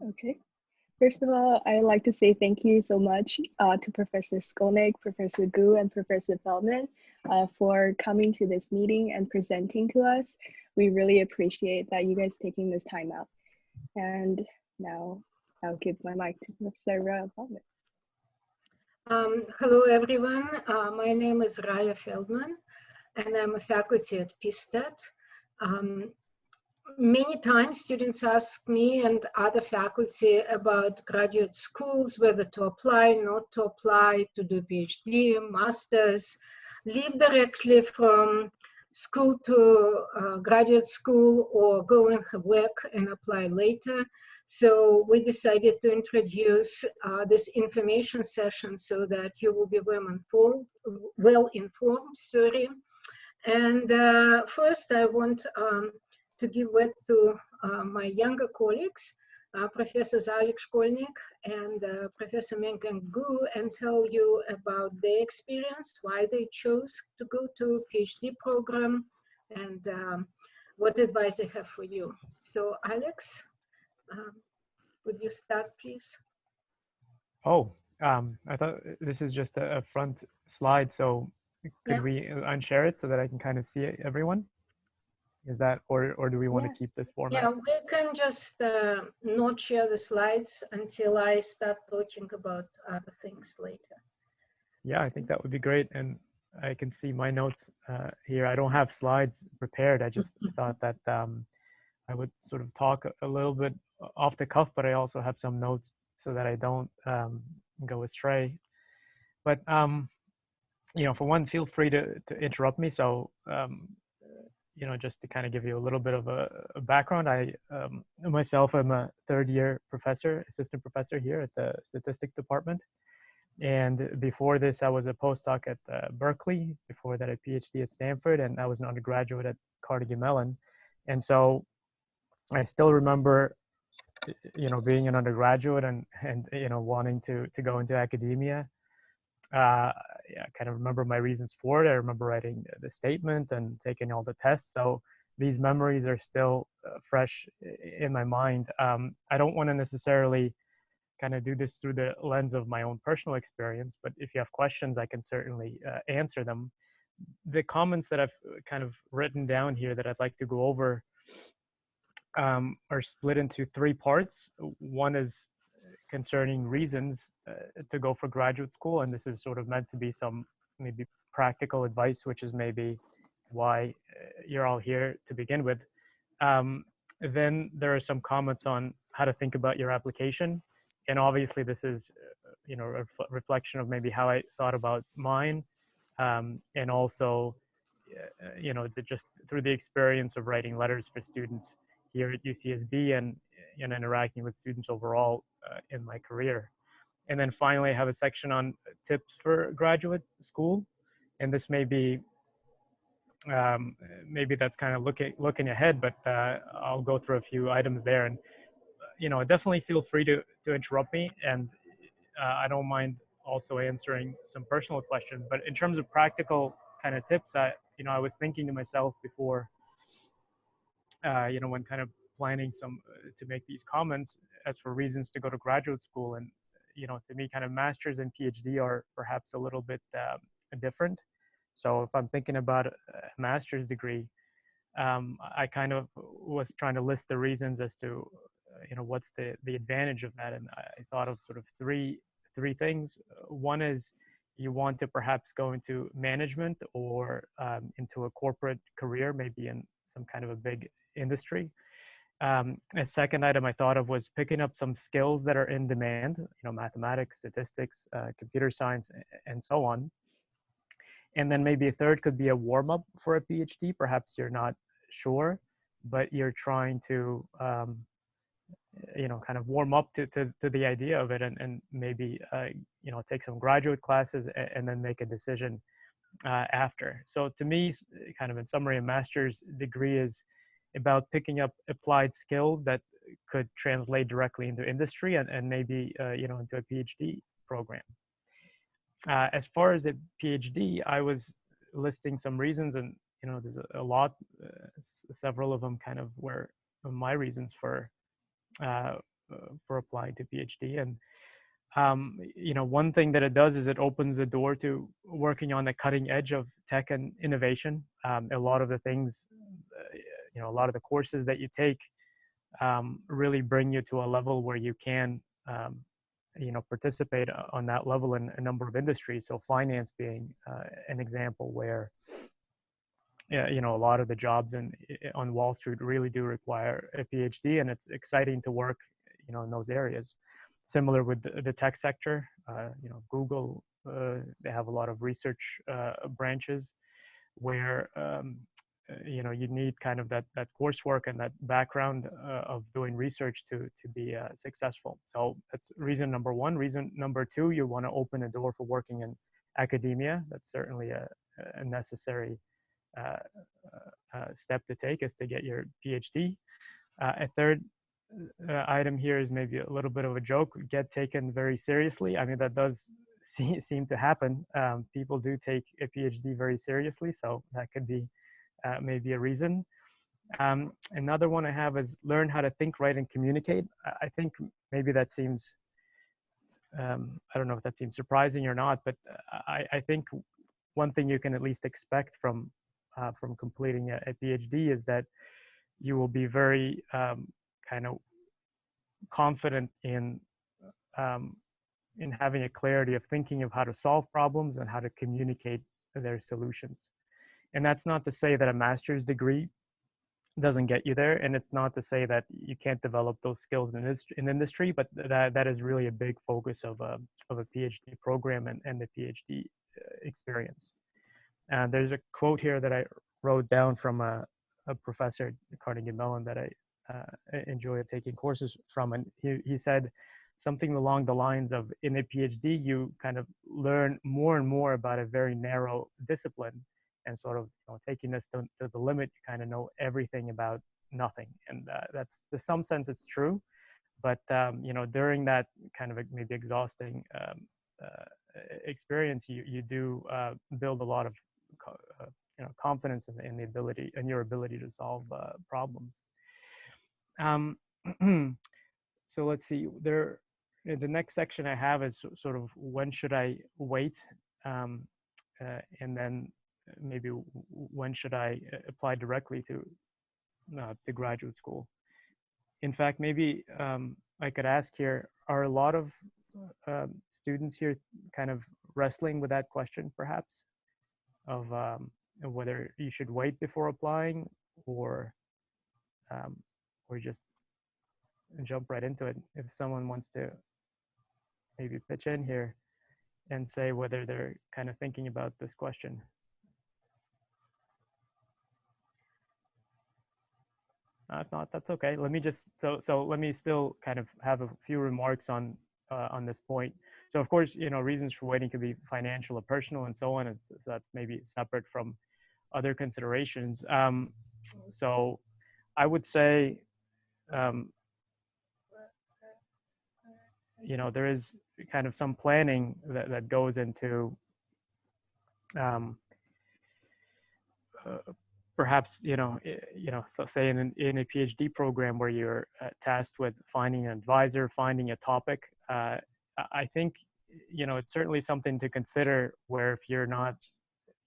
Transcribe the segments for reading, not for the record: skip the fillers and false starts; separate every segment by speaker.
Speaker 1: Okay. First of all, I'd like to say thank you so much to Professor Skolnick, Professor Gu, and Professor Feldman for coming to this meeting and presenting to us. We really appreciate that you guys taking this time out. And now I'll give my mic to Professor Feldman.
Speaker 2: Hello, everyone. My name is Raya Feldman, and I'm a faculty at PSTET. Many times students ask me and other faculty about graduate schools, whether to apply, not to apply, to do PhD, master's, leave directly from school to graduate school, or go and have work and apply later. So we decided to introduce this information session so that you will be well informed. And first I want to give word to my younger colleagues, Professor Zalik Shkolnik and Professor Menkan Gu, and tell you about their experience, why they chose to go to PhD program, and what advice they have for you. So Alex, would you start, please?
Speaker 3: Oh, I thought this is just a front slide, so could we unshare it so that I can kind of see everyone? Is that, or do we want to keep this format?
Speaker 2: Yeah, we can just not share the slides until I start talking about other things later.
Speaker 3: Yeah, I think that would be great. And I can see my notes here. I don't have slides prepared. I just thought that I would sort of talk a little bit off the cuff, but I also have some notes so that I don't go astray. But, you know, for one, feel free to interrupt me. So, you know, just to kind of give you a little bit of a background, I myself am a third-year professor, assistant professor here at the statistics department. And before this, I was a postdoc at Berkeley, before that a PhD at Stanford, and I was an undergraduate at Carnegie Mellon. And so I still remember, you know, being an undergraduate and you know, wanting to go into academia. Yeah, I kind of remember my reasons for it. I remember writing the statement and taking all the tests. So these memories are still fresh in my mind. I don't want to necessarily kind of do this through the lens of my own personal experience, but if you have questions, I can certainly answer them. The comments that I've kind of written down here that I'd like to go over are split into three parts. One is concerning reasons to go for graduate school, and this is sort of meant to be some maybe practical advice, which is maybe why you're all here to begin with. Then there are some comments on how to think about your application, and obviously this is you know, a reflection of maybe how I thought about mine, and also you know, just through the experience of writing letters for students here at UCSB and interacting with students overall in my career. And then finally, I have a section on tips for graduate school. And this may be, maybe that's kind of looking ahead, but I'll go through a few items there. And, you know, definitely feel free to interrupt me. And I don't mind also answering some personal questions. But in terms of practical kind of tips, you know, I was thinking to myself before, you know, when kind of planning to make these comments as for reasons to go to graduate school. And, you know, to me, kind of master's and PhD are perhaps a little bit different. So if I'm thinking about a master's degree, I kind of was trying to list the reasons as to, you know, what's the advantage of that. And I thought of sort of three things. One is you want to perhaps go into management or into a corporate career, maybe in some kind of a big industry. A second item I thought of was picking up some skills that are in demand, you know, mathematics, statistics, computer science, and so on. And then maybe a third could be a warm-up for a PhD. Perhaps you're not sure, but you're trying to, you know, kind of warm up to the idea of it, and maybe, you know, take some graduate classes and then make a decision after. So to me, kind of in summary, a master's degree is about picking up applied skills that could translate directly into industry and maybe, you know, into a PhD program. As far as a PhD, I was listing some reasons, and, you know, there's a lot, several of them kind of were my reasons for for applying to PhD. And you know, one thing that it does is it opens the door to working on the cutting edge of tech and innovation. A lot of the things, you know, a lot of the courses that you take really bring you to a level where you can, you know, participate on that level in a number of industries. So finance being an example where, you know, a lot of the jobs on Wall Street really do require a PhD, and it's exciting to work, you know, in those areas. Similar with the tech sector, you know, Google, they have a lot of research branches where, you know, you need kind of that coursework and that background of doing research to be successful. So that's reason number one. Reason number two, you want to open a door for working in academia. That's certainly a necessary step to take, is to get your PhD. A third item here is maybe a little bit of a joke: get taken very seriously. I mean, that does seem to happen. People do take a PhD very seriously, so that could be maybe a reason. Another one I have is learn how to think, write, and communicate. I think maybe that seems, I don't know if that seems surprising or not, but I think one thing you can at least expect from completing a PhD is that you will be very kind of confident in having a clarity of thinking of how to solve problems and how to communicate their solutions. And that's not to say that a master's degree doesn't get you there, and it's not to say that you can't develop those skills in industry, but that is really a big focus of a PhD program and the PhD experience. There's a quote here that I wrote down from a professor at Carnegie Mellon that I enjoy taking courses from, and he said something along the lines of, in a PhD, you kind of learn more and more about a very narrow discipline, and sort of, you know, taking this to the limit, you kind of know everything about nothing. And that's, in some sense, it's true. But, you know, during that kind of maybe exhausting experience, you do build a lot of, you know, confidence in the ability, in your ability to solve problems. So let's see, the next section I have is sort of, when should I wait? And then maybe when should I apply directly to graduate school? In fact, maybe I could ask here, are a lot of students here kind of wrestling with that question, perhaps, of whether you should wait before applying, or just jump right into it? If someone wants to maybe pitch in here and say whether they're kind of thinking about this question. If not, that's okay. Let me just, so let me still kind of have a few remarks on this point. So of course, you know, reasons for waiting could be financial or personal and so on. And so that's maybe separate from other considerations. So I would say, you know, there is kind of some planning that goes into perhaps, you know, so say in a PhD program where you're tasked with finding an advisor, finding a topic, I think, you know, it's certainly something to consider, where if you're not,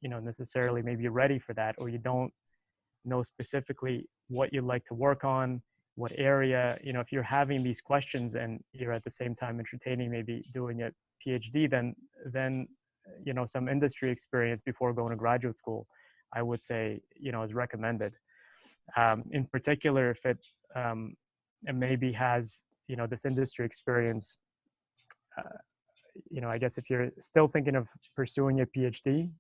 Speaker 3: you know, necessarily maybe ready for that, or you don't know specifically what you'd like to work on, what area, you know, if you're having these questions and you're at the same time entertaining maybe doing a PhD, then, you know, some industry experience before going to graduate school, I would say, you know, is recommended. In particular, if it maybe has, you know, this industry experience, you know, I guess if you're still thinking of pursuing a PhD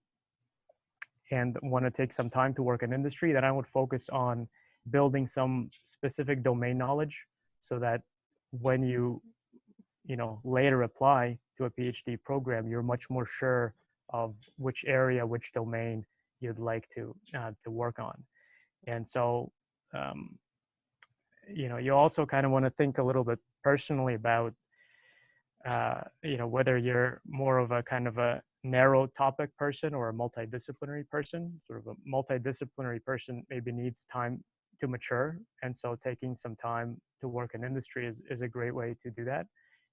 Speaker 3: and want to take some time to work in industry, then I would focus on building some specific domain knowledge, so that when you know, later apply to a PhD program, you're much more sure of which area, which domain you'd like to work on. And so, you know, you also kind of want to think a little bit personally about, you know, whether you're more of a kind of a narrow topic person or a multidisciplinary person. Sort of a multidisciplinary person maybe needs time to mature. And so taking some time to work in industry is a great way to do that.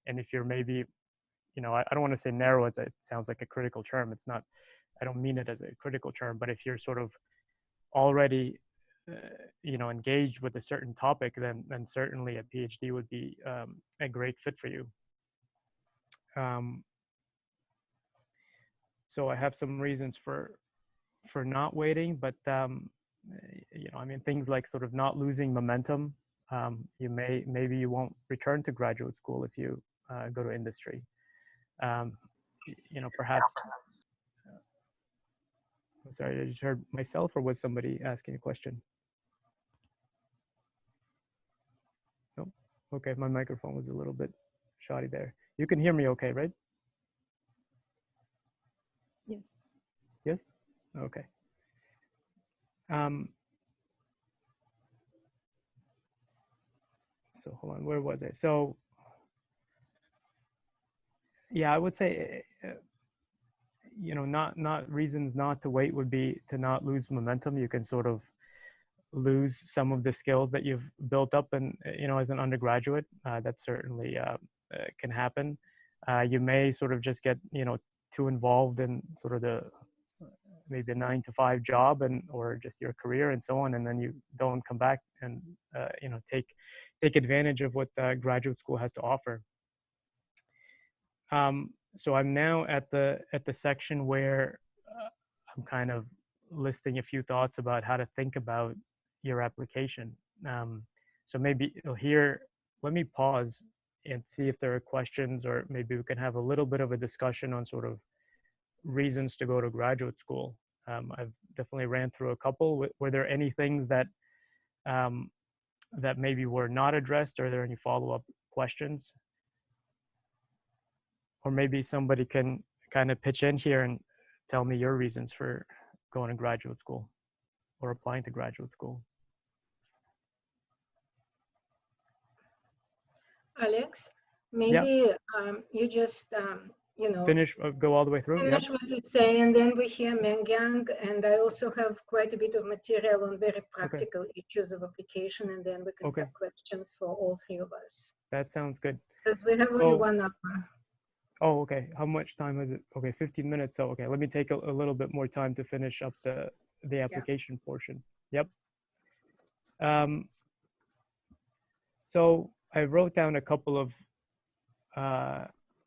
Speaker 3: And if you're maybe, you know, I don't want to say narrow as it sounds like a critical term. It's not, I don't mean it as a critical term, but if you're sort of already, you know, engaged with a certain topic, then certainly a PhD would be a great fit for you. So I have some reasons for not waiting, but you know, I mean, things like sort of not losing momentum. Maybe you won't return to graduate school if you go to industry. You know, perhaps. I'm sorry, I just heard myself, or was somebody asking a question? No. Okay, my microphone was a little bit shoddy there. You can hear me okay, right?
Speaker 1: Yes.
Speaker 3: Yes? Okay. So hold on, where was I? So yeah, I would say, you know, not reasons not to wait would be to not lose momentum. You can sort of lose some of the skills that you've built up, and you know, as an undergraduate, that certainly can happen. You may sort of just get, you know, too involved in sort of the maybe a 9-to-5 job and or just your career and so on, and then you don't come back and you know, take advantage of what graduate school has to offer. So I'm now at the section where I'm kind of listing a few thoughts about how to think about your application. So maybe here, let me pause and see if there are questions, or maybe we can have a little bit of a discussion on sort of reasons to go to graduate school. I've definitely ran through a couple. Were there any things that that maybe were not addressed? Are there any follow-up questions? Or maybe somebody can kind of pitch in here and tell me your reasons for going to graduate school or applying to graduate school.
Speaker 2: Alex, maybe you just, you know,
Speaker 3: finish, go all the way through.
Speaker 2: Finish what you say, and then we hear Mengyang, and I also have quite a bit of material on very practical issues of application, and then we can have questions for all three of us.
Speaker 3: That sounds good.
Speaker 2: Because we have only 1 hour.
Speaker 3: Oh, okay. How much time is it? Okay, 15 minutes. So, okay, let me take a little bit more time to finish up the application portion. Yep. So I wrote down a couple of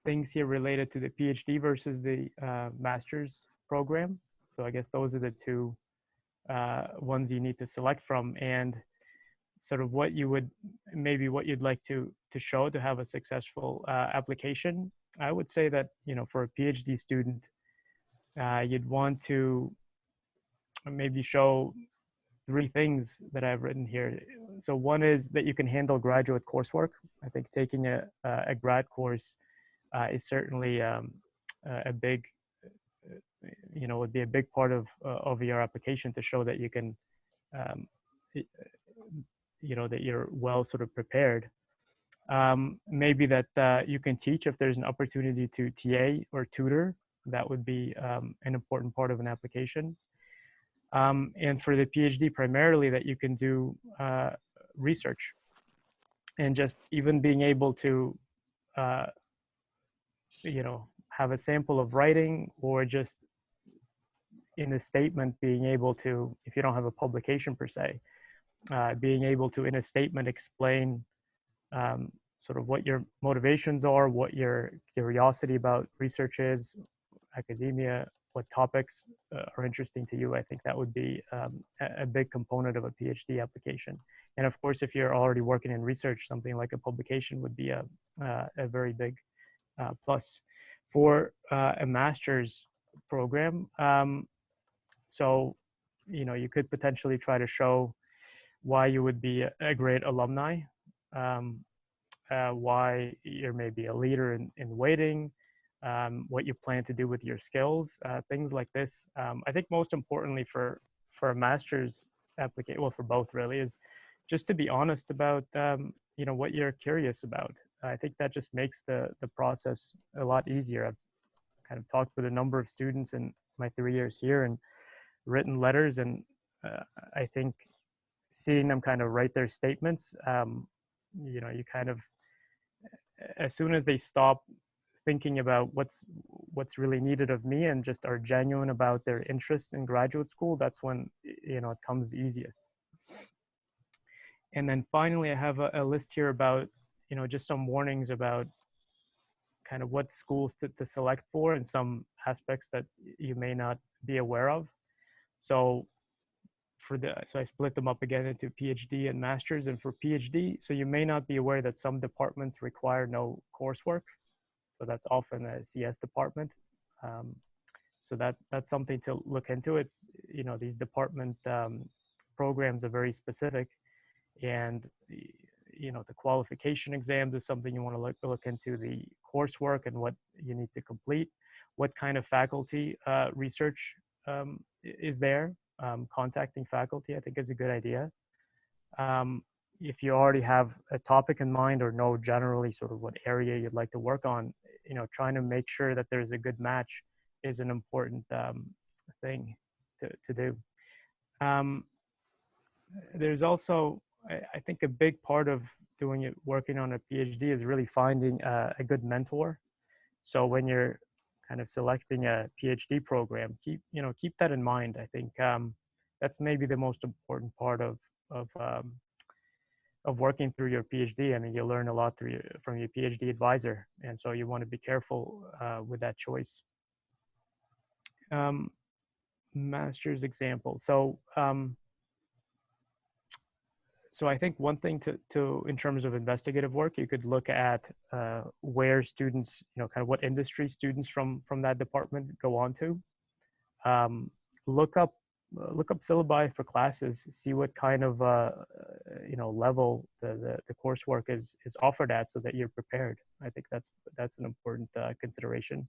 Speaker 3: things here related to the PhD versus the master's program. So I guess those are the two ones you need to select from, and sort of what you would, maybe what you'd like to show to have a successful application. I would say that, you know, for a PhD student, you'd want to maybe show 3 things that I've written here. So one is that you can handle graduate coursework. I think taking a grad course is certainly a big, you know, would be a big part of your application to show that you can, you know, that you're well sort of prepared. Maybe that you can teach if there's an opportunity to TA or tutor. That would be an important part of an application. And for the PhD, primarily that you can do research, and just even being able to, you know, have a sample of writing, or just in a statement being able to, if you don't have a publication per se, being able to in a statement explain sort of what your motivations are, what your curiosity about research is, academia, what topics are interesting to you. I think that would be a big component of a PhD application. And of course, if you're already working in research, something like a publication would be a very big plus. For a master's program, so, you know, you could potentially try to show why you would be a great alumni, why you're maybe a leader in waiting, what you plan to do with your skills, things like this. I think most importantly for a master's application, well, for both really, is just to be honest about, you know, what you're curious about. I think that just makes the process a lot easier. I've kind of talked with a number of students in my 3 years here and written letters, and I think, seeing them kind of write their statements, you know, you kind of, as soon as they stop thinking about what's really needed of me and just are genuine about their interest in graduate school, that's when, you know, it comes the easiest. And then finally, I have a list here about, you know, just some warnings about kind of what schools to select for and some aspects that you may not be aware of. So so I split them up again into PhD and master's. And for PhD, so you may not be aware that some departments require no coursework. So that's often a CS department. So that's something to look into. It's, you know, these department programs are very specific, and you know, the qualification exams is something you want to look into, the coursework and what you need to complete, what kind of faculty research is there. Contacting faculty, I think, is a good idea. If you already have a topic in mind or know generally sort of what area you'd like to work on, you know, trying to make sure that there's a good match is an important thing to do. There's also, I think, a big part of working on a PhD is really finding a good mentor. So when you're kind of selecting a PhD program, keep that in mind. I think that's maybe the most important part of working through your PhD. I mean, you learn a lot from your PhD advisor, and so you want to be careful with that choice. Master's example. So I think one thing to in terms of investigative work, you could look at where students, you know, kind of what industry students from that department go on to. Look up syllabi for classes, see what kind of you know, level the coursework is offered at, so that you're prepared. I think that's an important consideration.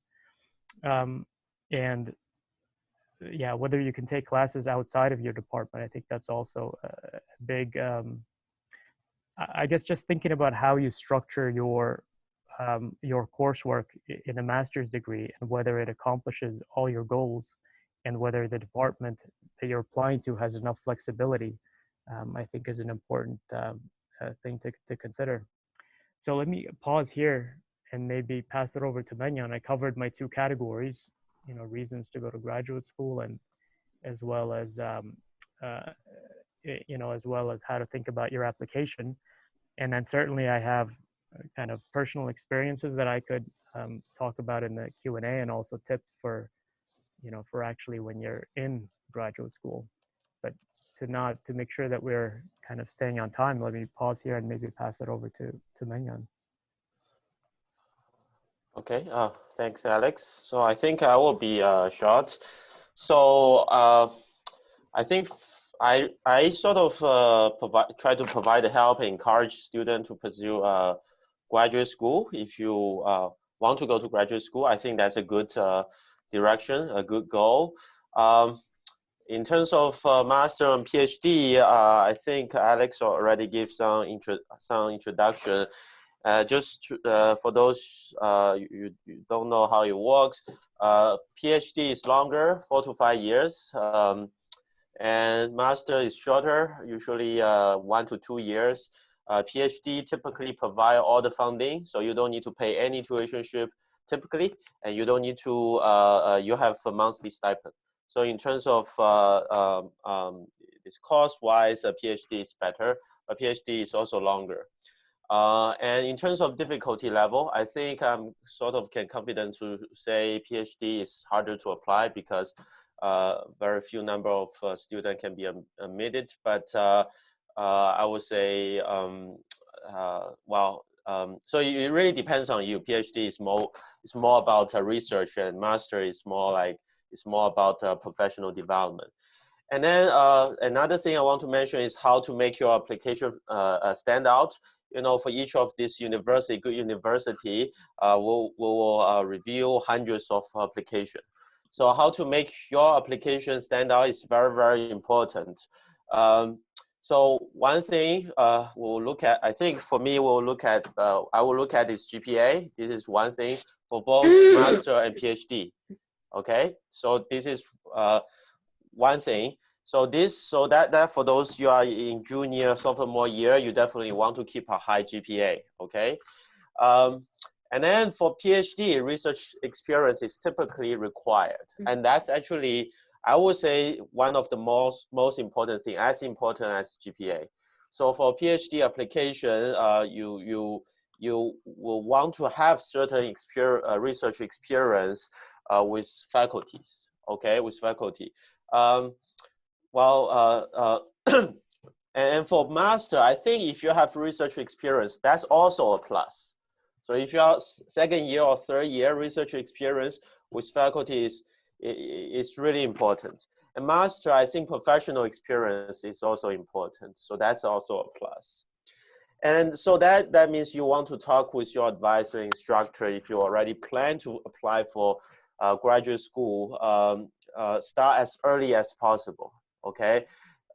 Speaker 3: And yeah, whether you can take classes outside of your department, I think that's also a big, I guess, just thinking about how you structure your coursework in a master's degree and whether it accomplishes all your goals and whether the department that you're applying to has enough flexibility, I think is an important thing to consider. So let me pause here and maybe pass it over to Menyan. I covered my two categories, you know, reasons to go to graduate school, and as well as you know, as well as how to think about your application. And then certainly I have kind of personal experiences that I could talk about in the Q&A, and also tips for, you know, for actually when you're in graduate school. But to make sure that we're kind of staying on time, let me pause here and maybe pass it over to Menyan.
Speaker 4: Okay, thanks, Alex. So I think I will be short. So I think I sort of try to provide help and encourage students to pursue graduate school. If you want to go to graduate school, I think that's a good direction, a good goal. In terms of master and PhD, I think Alex already gave some introduction. Just for those you don't know how it works, PhD is longer, 4 to 5 years, and master is shorter, usually 1 to 2 years. PhD typically provide all the funding, so you don't need to pay any tuitionship typically, and you don't need to, you have a monthly stipend. So in terms of this cost-wise, a PhD is better, but PhD is also longer. And in terms of difficulty level, I think I'm sort of confident to say PhD is harder to apply because very few number of students can be admitted. But I would say, so it really depends on you. PhD is more about research, and master is more about professional development. And then another thing I want to mention is how to make your application stand out. You know, for each of this university, good university, we'll review hundreds of applications. So how to make your application stand out is very, very important. So one thing we'll look at, I think for me, I will look at is GPA. This is one thing for both master and PhD. Okay, so this is one thing. So that for those you are in junior, sophomore year, you definitely want to keep a high GPA, okay? And then for PhD, research experience is typically required. And that's actually, I would say, one of the most important thing, as important as GPA. So for PhD application, you will want to have certain research experience with faculties, okay, with faculty. And for master, I think if you have research experience, that's also a plus. So if you are second year or third year, research experience with faculty is really important. And master, I think professional experience is also important. So that's also a plus. And so that means you want to talk with your advisor, instructor, if you already plan to apply for graduate school, start as early as possible, okay?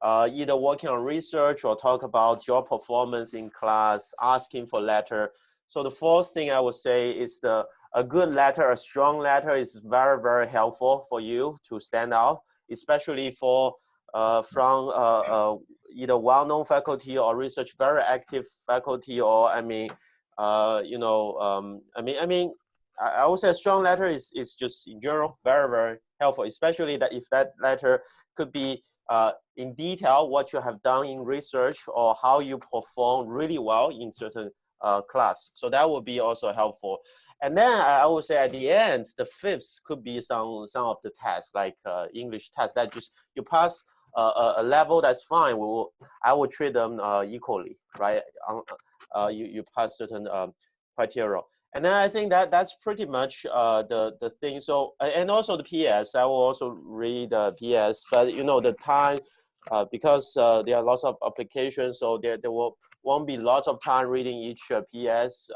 Speaker 4: Either working on research or talk about your performance in class, asking for letter. So the fourth thing I would say is a good letter, a strong letter is very, very helpful for you to stand out, especially from either well-known faculty or research very active faculty, or I would say a strong letter is just in general very, very helpful, especially that if that letter could be in detail what you have done in research or how you perform really well in certain class. So that would be also helpful. And then I would say at the end, the fifth could be some of the tests, like English tests that just you pass a level, that's fine. I will treat them equally, right? You pass certain criteria. And then I think that's pretty much the thing. So, and also the PS, I will also read the PS, but you know, the time, because there are lots of applications, so there won't be lots of time reading each PS.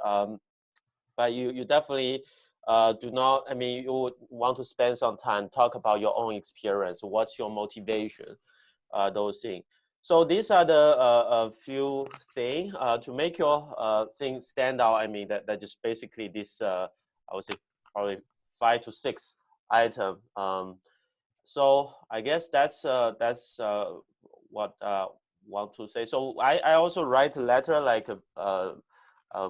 Speaker 4: But you definitely do not, you would want to spend some time, talk about your own experience, what's your motivation, those things. So these are the few things to make your thing stand out. That just basically this, I would say probably 5 to 6 items. So I guess that's what I want to say. So I also write a letter, like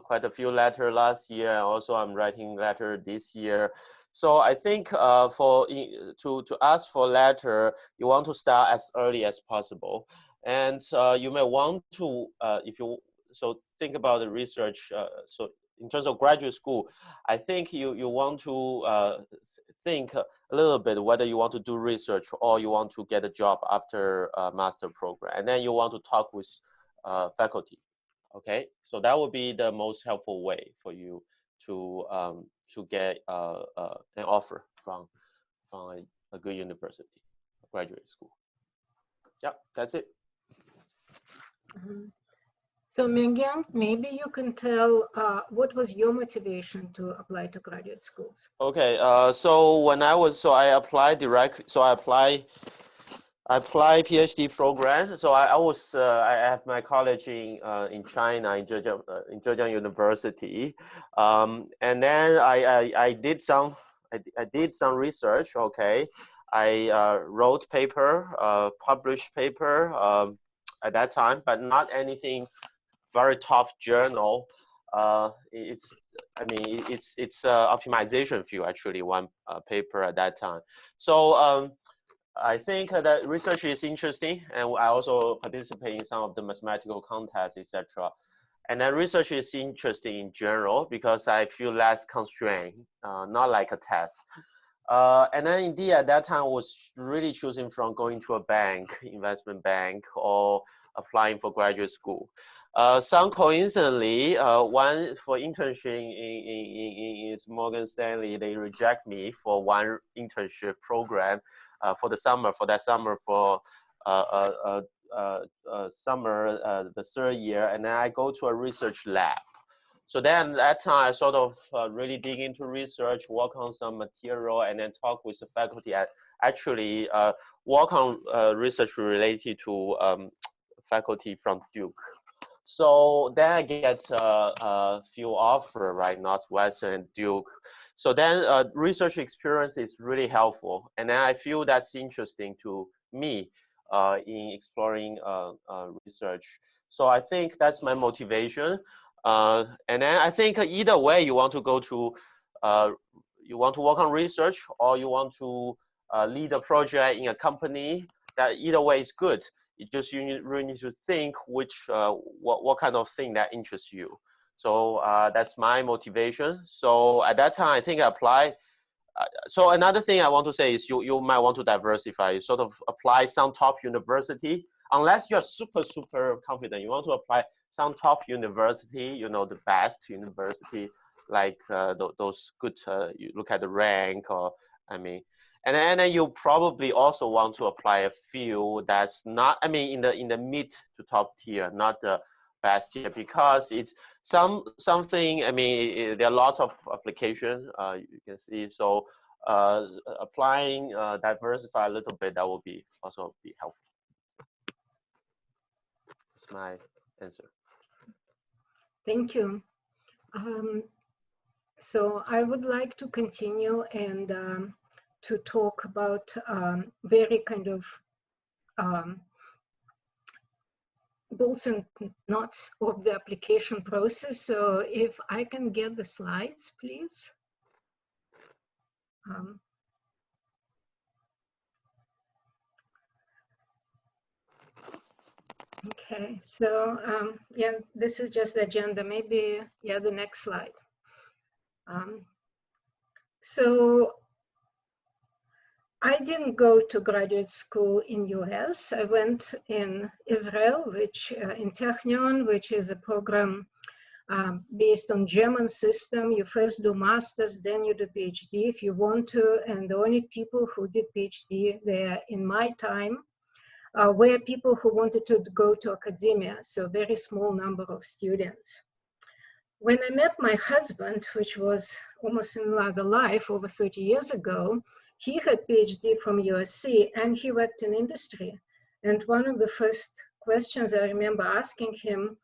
Speaker 4: quite a few letters last year, and also I'm writing letter this year. So I think to ask for letter, you want to start as early as possible. And you may want to, think about the research. So in terms of graduate school, I think you want to think a little bit whether you want to do research or you want to get a job after a master program. And then you want to talk with faculty. Okay, so that would be the most helpful way for you to get an offer from a good university, a graduate school. Yeah, that's it.
Speaker 2: Mm-hmm. So Mingyan, maybe you can tell what was your motivation to apply to graduate schools?
Speaker 4: Okay, so I applied directly. So I applied PhD program. So I have my college in China, in Zhejiang University, and then I did some research. Okay, I wrote paper, published paper at that time, but not anything very top journal. It's optimization field, actually, one paper at that time. So I think that research is interesting, and I also participate in some of the mathematical contests, etc. And then research is interesting in general because I feel less constrained, not like a test. And then indeed at that time I was really choosing from going to a bank, investment bank, or applying for graduate school. Some coincidentally, one for internship in Morgan Stanley, they reject me for one internship program for that summer for the third year, and then I go to a research lab. So then that time I sort of really dig into research, work on some material, and then talk with the faculty. Actually work on research related to faculty from Duke. So then I get a few offers, right, Northwestern and Duke. So then research experience is really helpful. And then I feel that's interesting to me in exploring research. So I think that's my motivation. And then I think either way, you want to go to, you want to work on research, or you want to lead a project in a company, that either way is good. It just, you really need to think which, what kind of thing that interests you. So that's my motivation. So at that time, I think I applied. So another thing I want to say is you might want to diversify. You sort of apply some top university, unless you're super confident. You want to apply some top university, you know, the best university, like those good, you look at the rank, or I mean, and then you probably also want to apply a field that's not, I mean, in the mid to top tier, not the best tier, because it's something, I mean, there are lots of applications you can see. So applying, diversify a little bit, that will be also be helpful. That's my answer.
Speaker 2: Thank you. So I would like to continue and to talk about very kind of bolts and nuts of the application process. So if I can get the slides, please. Okay, so yeah, this is just the agenda. Maybe, yeah, the next slide. So I didn't go to graduate school in US. I went in Israel, which in Technion, which is a program based on German system. You first do masters, then you do PhD if you want to. And the only people who did PhD there in my time were people who wanted to go to academia. So very small number of students. When I met my husband, which was almost in another life over 30 years ago, he had PhD from USC and he worked in industry. And one of the first questions I remember asking him,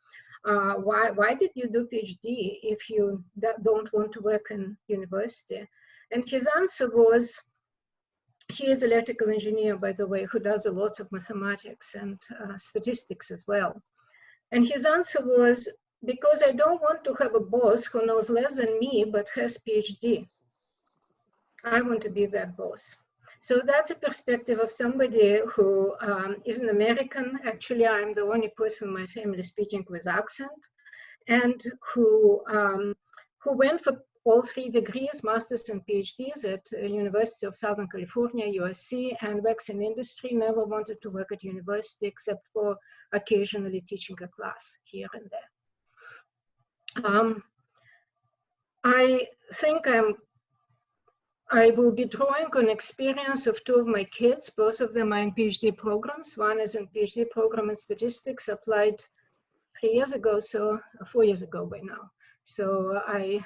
Speaker 2: why did you do PhD if you don't want to work in university? And his answer was, he is an electrical engineer, by the way, who does a lot of mathematics and statistics as well. And his answer was, because I don't want to have a boss who knows less than me, but has PhD. I want to be that boss. So that's a perspective of somebody who is an American. Actually, I'm the only person in my family speaking with accent, and who went for all 3 degrees, masters and PhDs at University of Southern California, USC, and works in industry, never wanted to work at university except for occasionally teaching a class here and there. I think I will be drawing on experience of 2 of my kids. Both of them are in PhD programs. One is in PhD program in statistics, applied 3 years ago, so 4 years ago by now. So I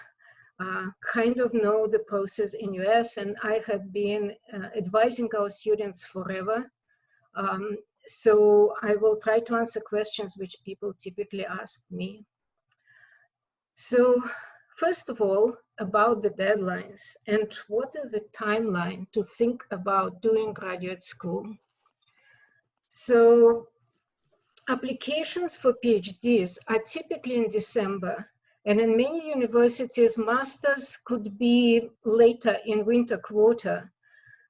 Speaker 2: kind of know the process in US, and I had been advising our students forever. So I will try to answer questions which people typically ask me. So first of all, about the deadlines and what is the timeline to think about doing graduate school. So applications for PhDs are typically in December, and in many universities, masters could be later in winter quarter,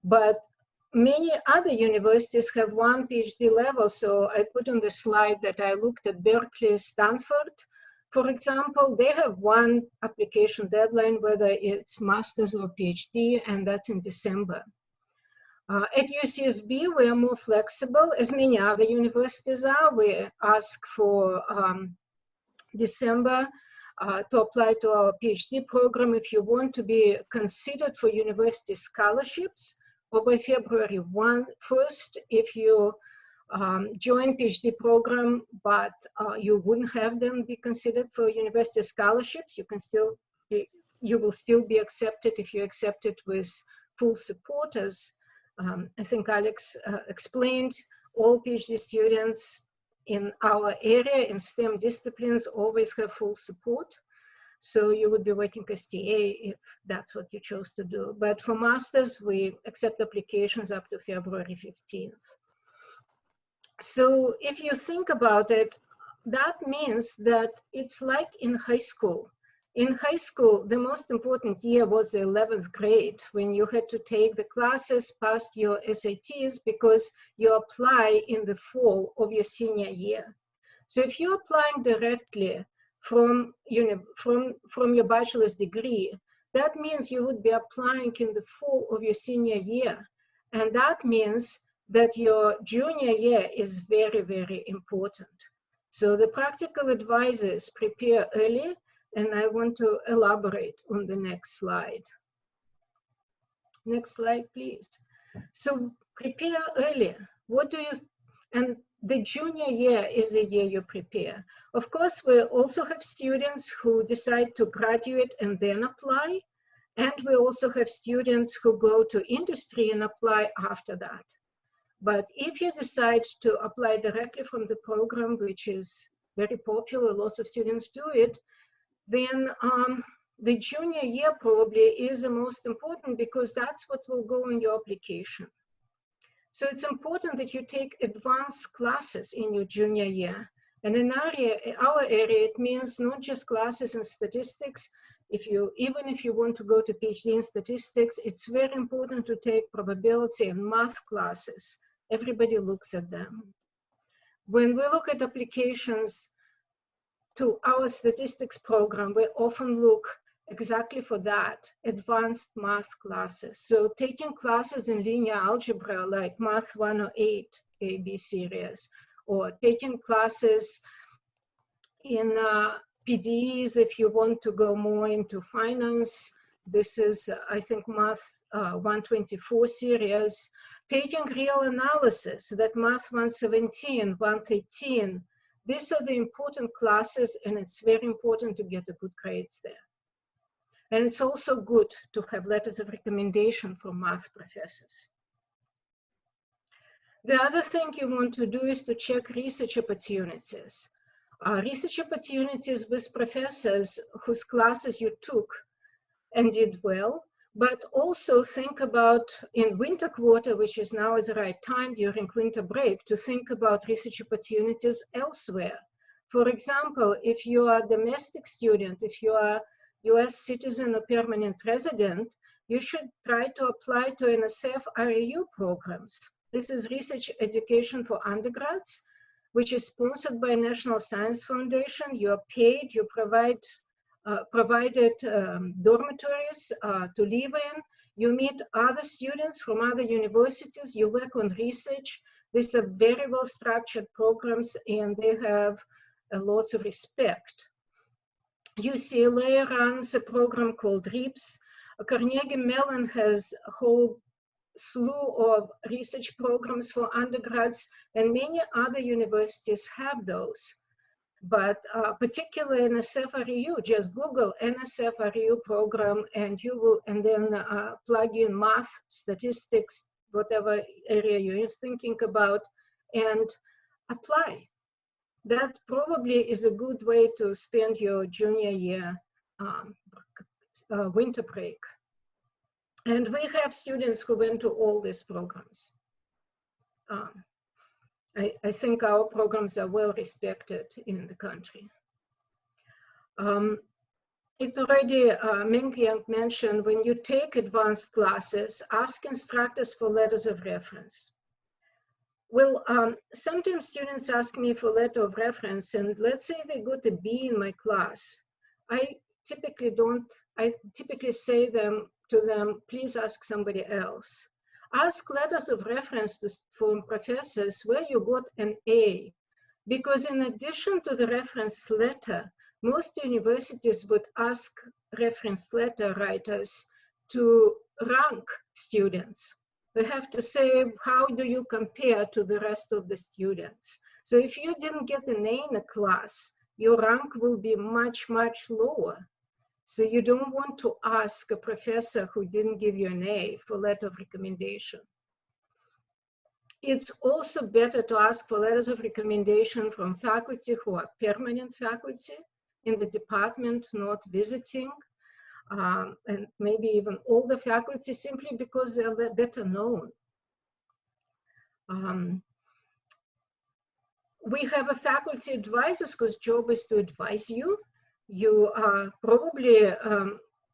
Speaker 2: but many other universities have 1 PhD level. So I put on the slide that I looked at Berkeley, Stanford. For example, they have 1 application deadline, whether it's master's or PhD, and that's in December. At UCSB, we are more flexible, as many other universities are. We ask for December to apply to our PhD program if you want to be considered for university scholarships, or by February 1st if you join PhD program, but you wouldn't have them be considered for university scholarships. You can still be, you will still be accepted if you accept it with full support. As I think Alex explained, all PhD students in our area in STEM disciplines always have full support. So you would be waiting STA if that's what you chose to do. But for masters, we accept applications up to February 15th. So if you think about it, that means that it's like in high school. In high school, the most important year was the 11th grade, when you had to take the classes past your SATs because you apply in the fall of your senior year. So if you're applying directly from your bachelor's degree, that means you would be applying in the fall of your senior year. And that means that your junior year is very, very important. So the practical advice is prepare early, and I want to elaborate on the next slide. Next slide, please. So prepare early. What do you, and the junior year is the year you prepare. Of course, we also have students who decide to graduate and then apply. And we also have students who go to industry and apply after that. But if you decide to apply directly from the program, which is very popular, lots of students do it, then the junior year probably is the most important, because that's what will go in your application. So it's important that you take advanced classes in your junior year. And in our area, it means not just classes in statistics. Even if you want to go to PhD in statistics, it's very important to take probability and math classes. Everybody looks at them. When we look at applications to our statistics program, we often look exactly for that, advanced math classes. So taking classes in linear algebra like Math 108 AB series, or taking classes in PDEs if you want to go more into finance. This is, I think, Math 124 series. Taking real analysis, that Math 117, 113, these are the important classes, and it's very important to get the good grades there. And it's also good to have letters of recommendation from math professors. The other thing you want to do is to check research opportunities. Research opportunities with professors whose classes you took and did well, but also think about, in winter quarter, which is now is the right time during winter break, to think about research opportunities elsewhere. For example, if you are a domestic student, if you are US citizen or permanent resident, you should try to apply to NSF REU programs. This is research education for undergrads, which is sponsored by National Science Foundation. You are paid, you provided dormitories to live in. You meet other students from other universities, you work on research. These are very well structured programs, and they have lots of respect. UCLA runs a program called RIPS. Carnegie Mellon has a whole slew of research programs for undergrads, and many other universities have those. But particularly NSF REU, just Google NSF REU program, and you will, and then plug in math, statistics, whatever area you're thinking about, and apply. That probably is a good way to spend your junior year winter break. And we have students who went to all these programs. I think our programs are well respected in the country. It already, Ming Yang mentioned, when you take advanced classes, ask instructors for letters of reference. Well, sometimes students ask me for letter of reference, and let's say they got a B in my class. I typically say to them, please ask somebody else. Ask letters of reference from professors where you got an A, because in addition to the reference letter, most universities would ask reference letter writers to rank students. They have to say, how do you compare to the rest of the students? So if you didn't get an A in a class, your rank will be much, much lower. So you don't want to ask a professor who didn't give you an A for letter of recommendation. It's also better to ask for letters of recommendation from faculty who are permanent faculty in the department, not visiting, and maybe even older faculty, simply because they're better known. We have a faculty advisors whose job is to advise you. You probably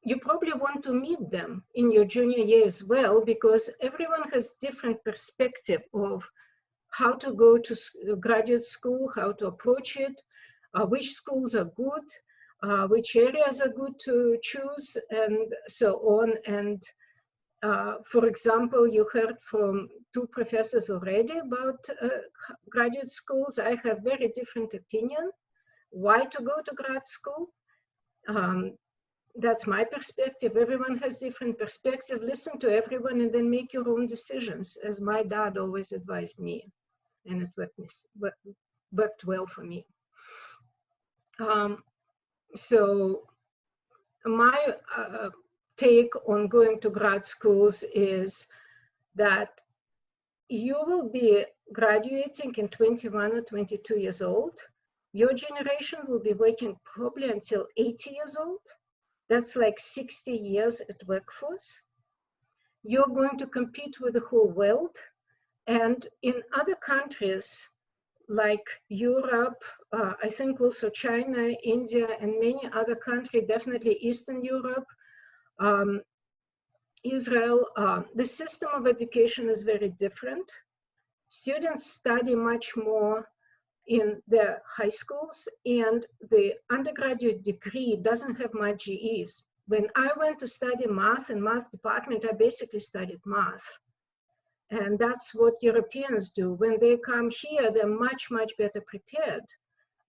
Speaker 2: want to meet them in your junior year as well, because everyone has different perspective of how to go to graduate school, how to approach it, which schools are good, which areas are good to choose, and so on. And for example, you heard from 2 professors already about graduate schools. I have very different opinion why to go to grad school. That's my perspective. Everyone has different perspective. Listen to everyone and then make your own decisions, as my dad always advised me, and it worked well for me. So my take on going to grad schools is that you will be graduating in 21 or 22 years old. Your generation will be working probably until 80 years old. That's like 60 years at workforce. You're going to compete with the whole world. And in other countries like Europe, I think also China, India, and many other countries, definitely Eastern Europe, Israel, the system of education is very different. Students study much more in the high schools, and the undergraduate degree doesn't have much GEs. When I went to study math in math department, I basically studied math. And that's what Europeans do. When they come here, they're much, much better prepared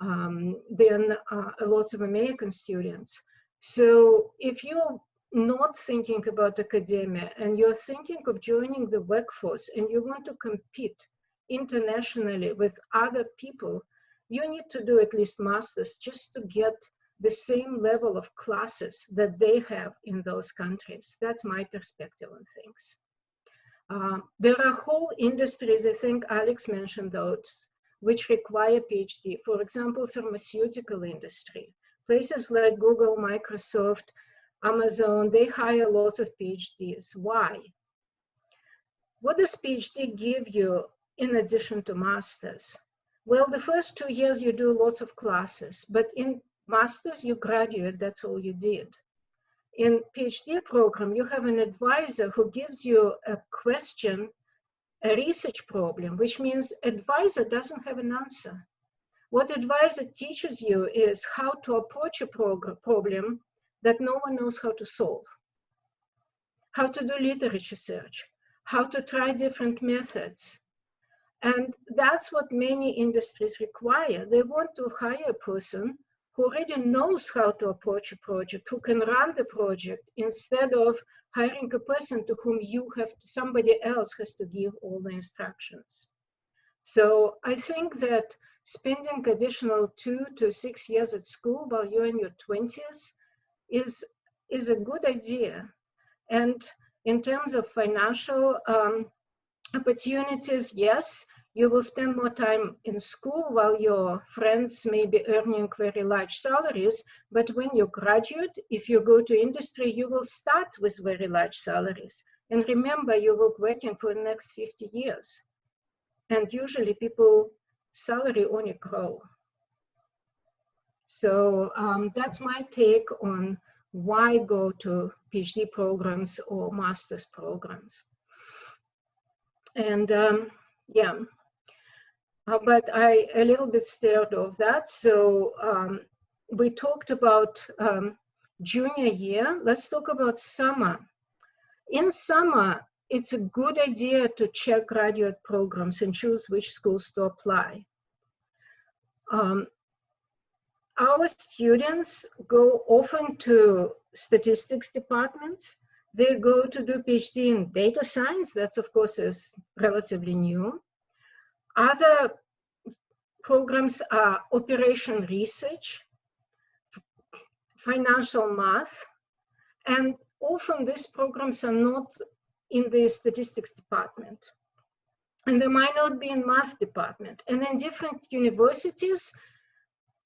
Speaker 2: than lots of American students. So if you're not thinking about academia and you're thinking of joining the workforce and you want to compete internationally with other people, you need to do at least masters just to get the same level of classes that they have in those countries. That's my perspective on things. There are whole industries, I think Alex mentioned those, which require PhD. For example, pharmaceutical industry. Places like Google, Microsoft, Amazon, they hire lots of PhDs. Why? What does PhD give you in addition to masters? Well, the first 2 years you do lots of classes, but in masters you graduate, that's all you did. In PhD program, you have an advisor who gives you a question, a research problem, which means advisor doesn't have an answer. What advisor teaches you is how to approach a problem that no one knows how to solve, how to do literature search, how to try different methods. And that's what many industries require. They want to hire a person who already knows how to approach a project, who can run the project, instead of hiring a person to whom somebody else has to give all the instructions. So I think that spending additional 2 to 6 years at school while you're in your 20s is a good idea. And in terms of financial opportunities, yes, you will spend more time in school while your friends may be earning very large salaries, but when you graduate, if you go to industry, you will start with very large salaries. And remember, you will be working for the next 50 years. And usually people's salary only grow. So that's my take on why go to PhD programs or master's programs. And yeah, but I a little bit scared of that. So we talked about junior year. Let's talk about summer. In summer, it's a good idea to check graduate programs and choose which schools to apply. Our students go often to statistics departments. They go to do PhD in data science. That, of course, is relatively new. Other programs are operation research, financial math, and often these programs are not in the statistics department. And they might not be in math department. And in different universities,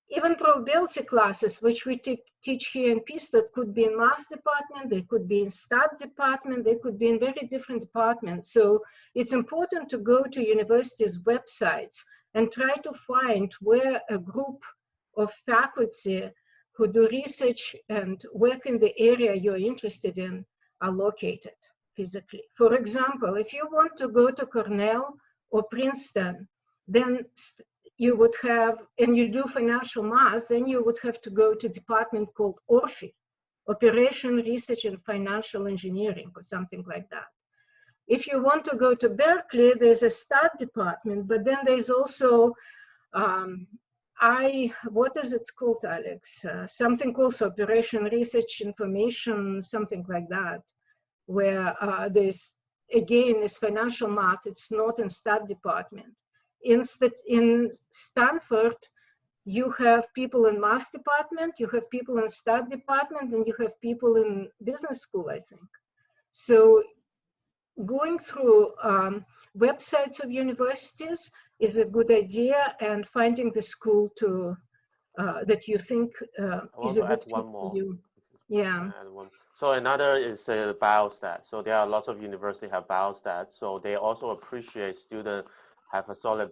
Speaker 2: even probability classes, which we teach here in PIST, that could be in math department, they could be in stat department, they could be in very different departments. So it's important to go to universities' websites and try to find where a group of faculty who do research and work in the area you're interested in are located physically. For example, if you want to go to Cornell or Princeton, then you would have, and you do financial math, then you would have to go to a department called ORFE, Operation, Research, and Financial Engineering, or something like that. If you want to go to Berkeley, there's a stat department, but then there's also, what is it called, Alex? Something called Operation, Research, Information, something like that, where there's, again, is financial math. It's not in stat department. In Stanford, you have people in math department, you have people in stat department, and you have people in business school, I think. So going through websites of universities is a good idea, and finding the school to that you think is a good fit for you. Yeah.
Speaker 4: So another is biostat. So there are lots of universities have biostat. So they also appreciate students have a solid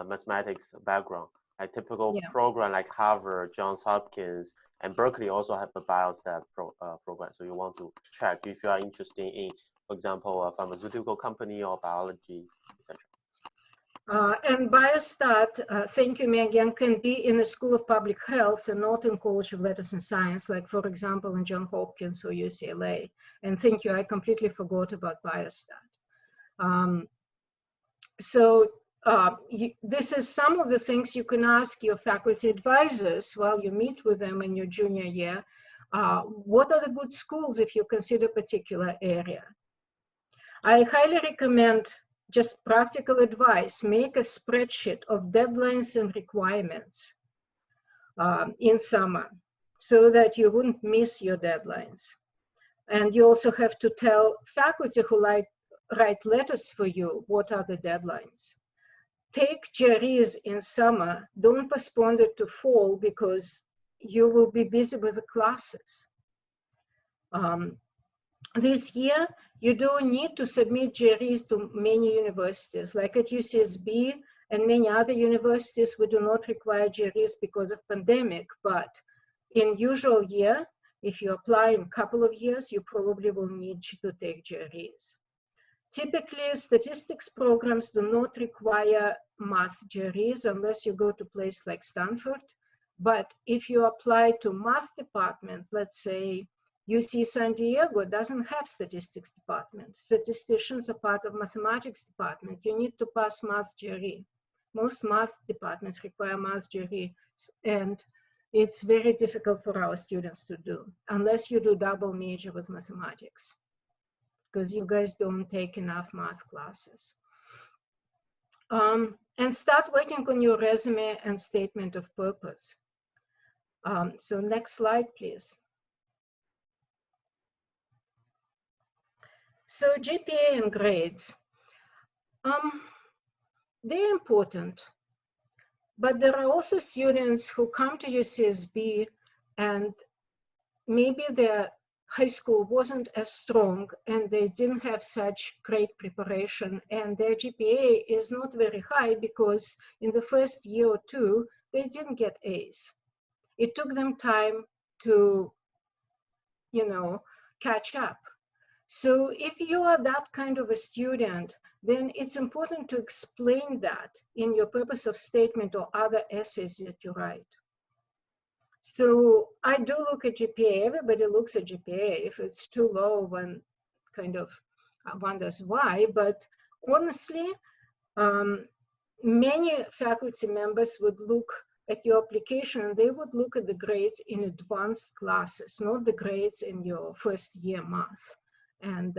Speaker 4: mathematics background. A typical program like Harvard, Johns Hopkins, and Berkeley also have a biostat program. So you want to check if you are interested in, for example, a pharmaceutical company or biology, etc.
Speaker 2: And biostat, thank you, Megan, can be in the School of Public Health and not in College of Letters and Science, like, for example, in Johns Hopkins or UCLA. And thank you, I completely forgot about biostat. This is some of the things you can ask your faculty advisors while you meet with them in your junior year. What are the good schools if you consider a particular area? I highly recommend, just practical advice, make a spreadsheet of deadlines and requirements in summer so that you wouldn't miss your deadlines. And you also have to tell faculty who write letters for you what are the deadlines. Take GREs in summer, don't postpone it to fall because you will be busy with the classes. This year, you don't need to submit GREs to many universities. Like at UCSB and many other universities, we do not require GREs because of pandemic, but in usual year, if you apply in a couple of years, you probably will need to take GREs. Typically, statistics programs do not require math GREs unless you go to a place like Stanford. But if you apply to math department, let's say UC San Diego doesn't have statistics department. Statisticians are part of mathematics department. You need to pass math GRE. Most math departments require math GRE, and it's very difficult for our students to do unless you do double major with mathematics, because you guys don't take enough math classes. And start working on your resume and statement of purpose. So next slide, please. So GPA and grades, they're important, but there are also students who come to UCSB and maybe their high school wasn't as strong and they didn't have such great preparation, and their GPA is not very high because in the first year or two, they didn't get A's. It took them time to, catch up. So if you are that kind of a student, then it's important to explain that in your purpose of statement or other essays that you write. So I do look at GPA. Everybody looks at GPA. If it's too low, one kind of wonders why. But honestly, many faculty members would look at your application and they would look at the grades in advanced classes, not the grades in your first year math. And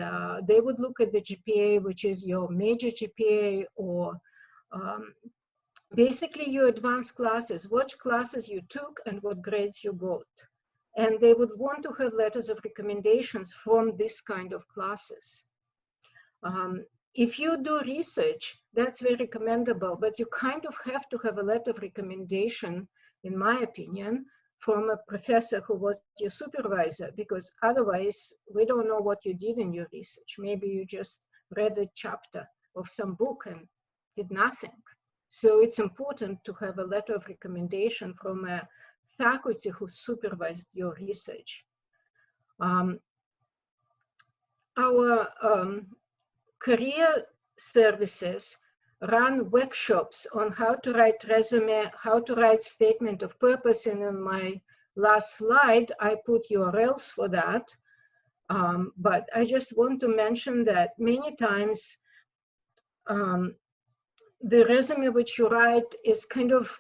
Speaker 2: they would look at the GPA, which is your major GPA, or basically your advanced classes, what classes you took and what grades you got. And they would want to have letters of recommendations from this kind of classes. If you do research, that's very commendable, but you kind of have to have a letter of recommendation, in my opinion, from a professor who was your supervisor, because otherwise we don't know what you did in your research. Maybe you just read a chapter of some book and did nothing. So it's important to have a letter of recommendation from a faculty who supervised your research. Our career services run workshops on how to write resume, how to write statement of purpose, and in my last slide, I put URLs for that. But I just want to mention that many times the resume which you write is kind of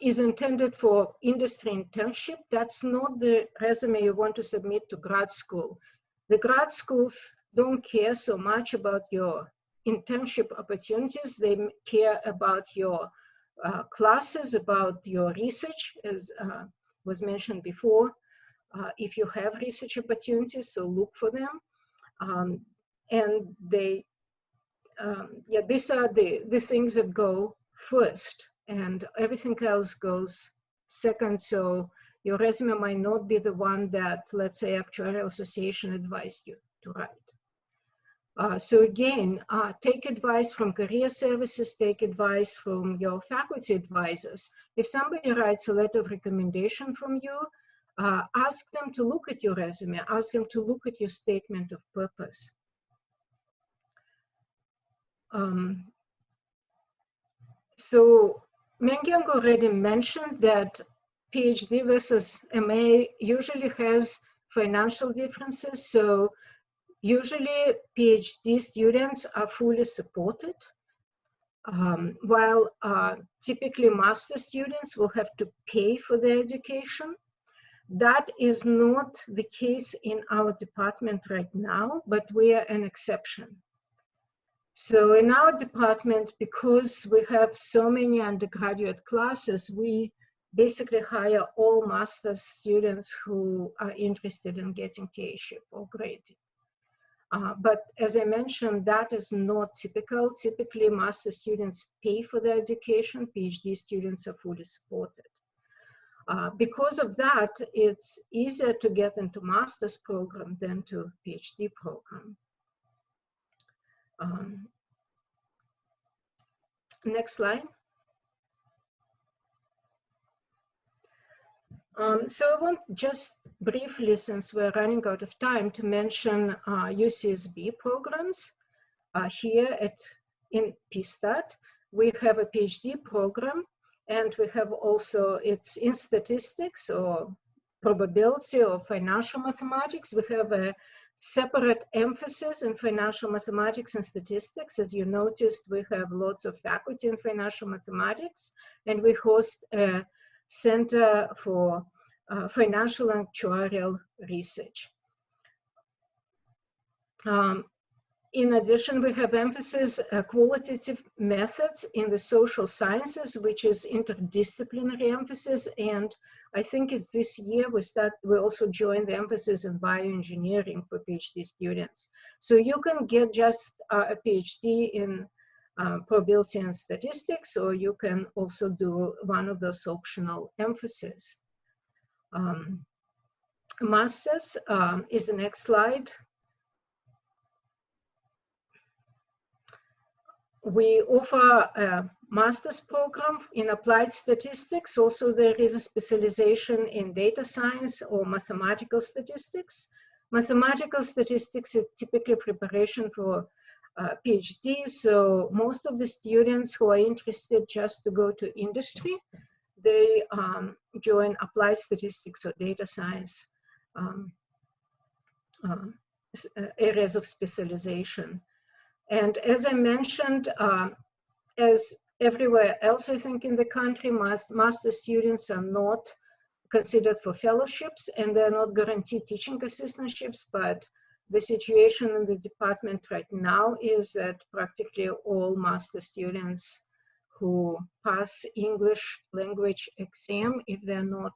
Speaker 2: is intended for industry internship. That's not the resume you want to submit to grad school. The grad schools don't care so much about your internship opportunities. They care about your classes, about your research, as was mentioned before. If you have research opportunities, so look for them. And they, yeah, these are the things that go first, and everything else goes second. So your resume might not be the one that, let's say, Actuarial Association advised you to write. So again, take advice from career services, take advice from your faculty advisors. If somebody writes a letter of recommendation from you, ask them to look at your resume, ask them to look at your statement of purpose. So Mengyang already mentioned that PhD versus MA usually has financial differences. So usually PhD students are fully supported, while typically master students will have to pay for their education. That is not the case in our department right now, but we are an exception. So in our department, because we have so many undergraduate classes, we basically hire all master's students who are interested in getting TA-ship or grading. But as I mentioned, that is not typical. Typically, master students pay for their education. PhD students are fully supported. Because of that, it's easier to get into master's program than to PhD program. Next slide. So I want just briefly, since we're running out of time, to mention UCSB programs. Here in PSTAT, we have a PhD program, and we have also, it's in statistics or probability or financial mathematics. We have a separate emphasis in financial mathematics and statistics. As you noticed, we have lots of faculty in financial mathematics, and we host a Center for Financial and Actuarial Research. In addition, we have emphasis qualitative methods in the social sciences, which is interdisciplinary emphasis. And I think it's this year we also joined the emphasis in bioengineering for PhD students. So you can get just a PhD in probability and statistics, or you can also do one of those optional emphases. Masters is the next slide. We offer a master's program in applied statistics. Also, there is a specialization in data science or mathematical statistics. Mathematical statistics is typically preparation for PhD. So most of the students who are interested just to go to industry, they join applied statistics or data science areas of specialization. And as I mentioned, as everywhere else, I think, in the country, master students are not considered for fellowships, and they're not guaranteed teaching assistantships. But the situation in the department right now is that practically all master students who pass English language exam, if they're not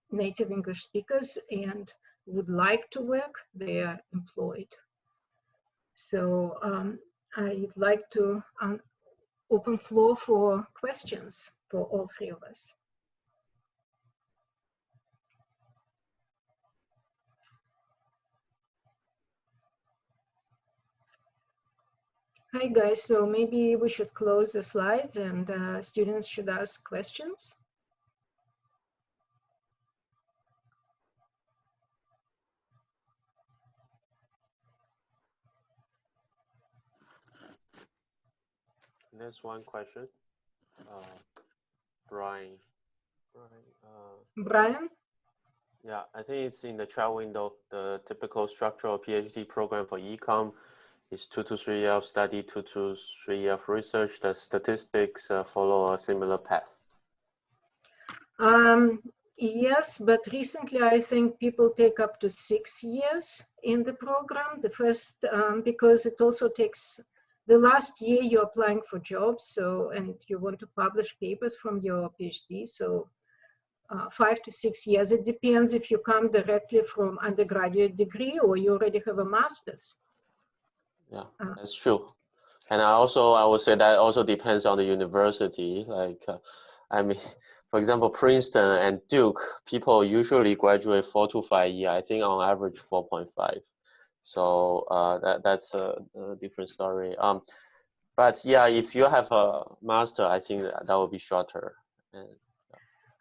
Speaker 2: native English speakers and would like to work, they are employed. So I'd like to open floor for questions for all three of us. Hi guys, so maybe we should close the slides and students should ask questions.
Speaker 4: There's one question. Brian.
Speaker 2: Brian?
Speaker 4: Yeah, I think it's in the chat window. The typical structural PhD program for econ is 2 to 3 years of study, 2 to 3 years of research. The statistics follow a similar path.
Speaker 2: Yes, but recently I think people take up to 6 years in the program. The first, because it also takes the last year you're applying for jobs, so, and you want to publish papers from your PhD, so 5 to 6 years. It depends if you come directly from undergraduate degree or you already have a master's.
Speaker 4: Yeah, that's true. And I would say that also depends on the university. Like, I mean, for example, Princeton and Duke, people usually graduate 4 to 5 years. I think on average 4.5. So that's a different story. But yeah, if you have a master, I think that will be shorter. And,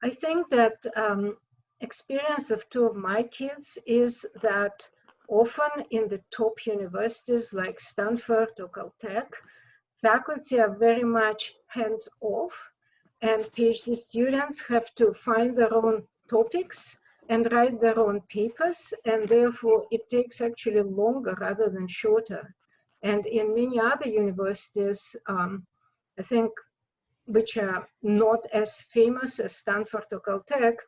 Speaker 2: I think that experience of 2 of my kids is that often in the top universities like Stanford or Caltech, faculty are very much hands-off, and PhD students have to find their own topics and write their own papers, and therefore it takes actually longer rather than shorter. And in many other universities, I think, which are not as famous as Stanford or Caltech,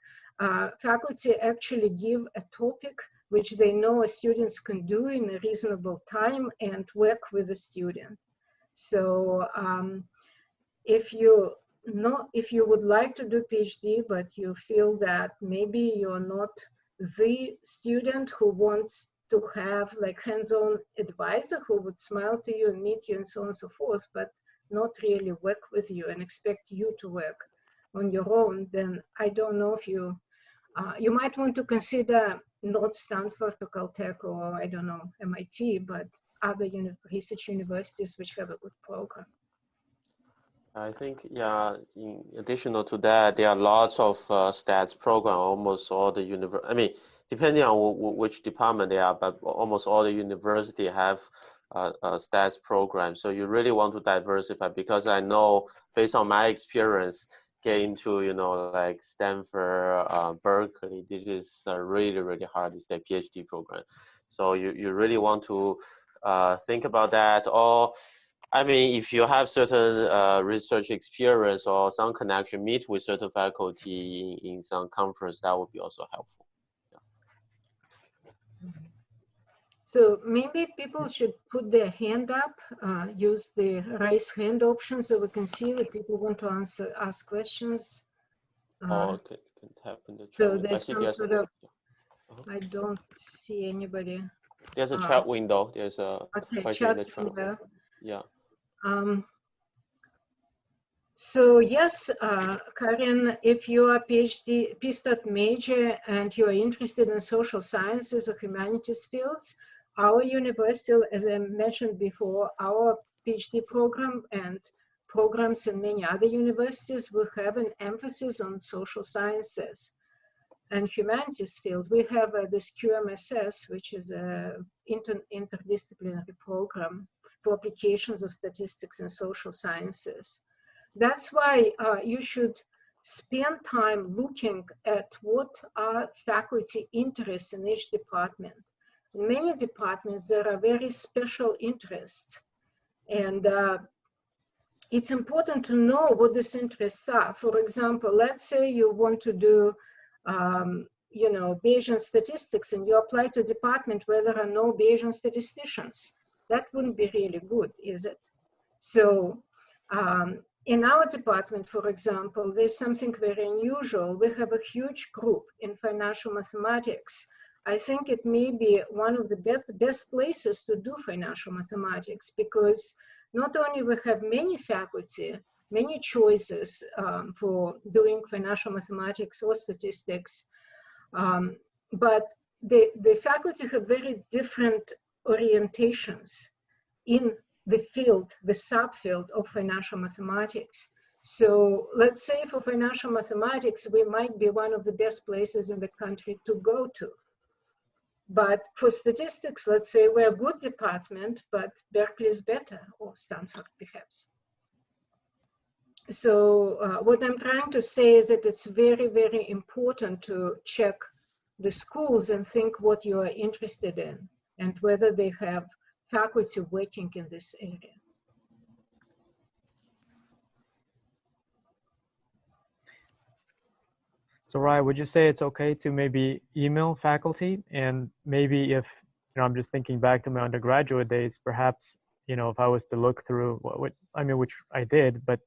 Speaker 2: faculty actually give a topic which they know students can do in a reasonable time and work with the student. So if you would like to do PhD, but you feel that maybe you're not the student who wants to have like hands-on advisor who would smile to you and meet you and so on and so forth, but not really work with you and expect you to work on your own, then I don't know if you might want to consider not Stanford or Caltech or I don't know, MIT, but other research universities which have a good program.
Speaker 4: I think, yeah, in additional to that, there are lots of stats program, almost all the I mean, depending on which department they are, but almost all the university have a stats program. So you really want to diversify, because I know based on my experience, getting to, you know, like Stanford, Berkeley, this is really, really hard. It's the PhD program. So you really want to think about that. Or, I mean, if you have certain research experience or some connection, meet with certain faculty in some conference, that would be also helpful. Yeah.
Speaker 2: So maybe people should put their hand up, use the raise hand option so we can see that people want to ask questions.
Speaker 4: Okay, can tap in the chat.
Speaker 2: So there's some sort of, I don't see anybody.
Speaker 4: There's a chat window. There's a question in the chat
Speaker 2: window.
Speaker 4: Yeah.
Speaker 2: So yes, Karen, if you are PhD, PSTAT major and you are interested in social sciences or humanities fields, our university, as I mentioned before, our PhD program and programs in many other universities will have an emphasis on social sciences and humanities field. We have this QMSS, which is an interdisciplinary program for applications of statistics and social sciences. That's why you should spend time looking at what are faculty interests in each department. In many departments, there are very special interests. And it's important to know what these interests are. For example, let's say you want to do you know, Bayesian statistics and you apply to a department where there are no Bayesian statisticians. That wouldn't be really good, is it? So in our department, for example, there's something very unusual. We have a huge group in financial mathematics. I think it may be one of the best places to do financial mathematics, because not only we have many faculty, many choices for doing financial mathematics or statistics, but the faculty have very different orientations in the field, the subfield of financial mathematics. So let's say for financial mathematics, we might be one of the best places in the country to go to. But for statistics, let's say we're a good department, but Berkeley is better, or Stanford perhaps. So what I'm trying to say is that it's very, very important to check the schools and think what you are interested in and whether they have faculty working in this area.
Speaker 3: So Raya, would you say it's okay to maybe email faculty, and maybe if, I'm just thinking back to my undergraduate days, perhaps, if I was to look through which I did, but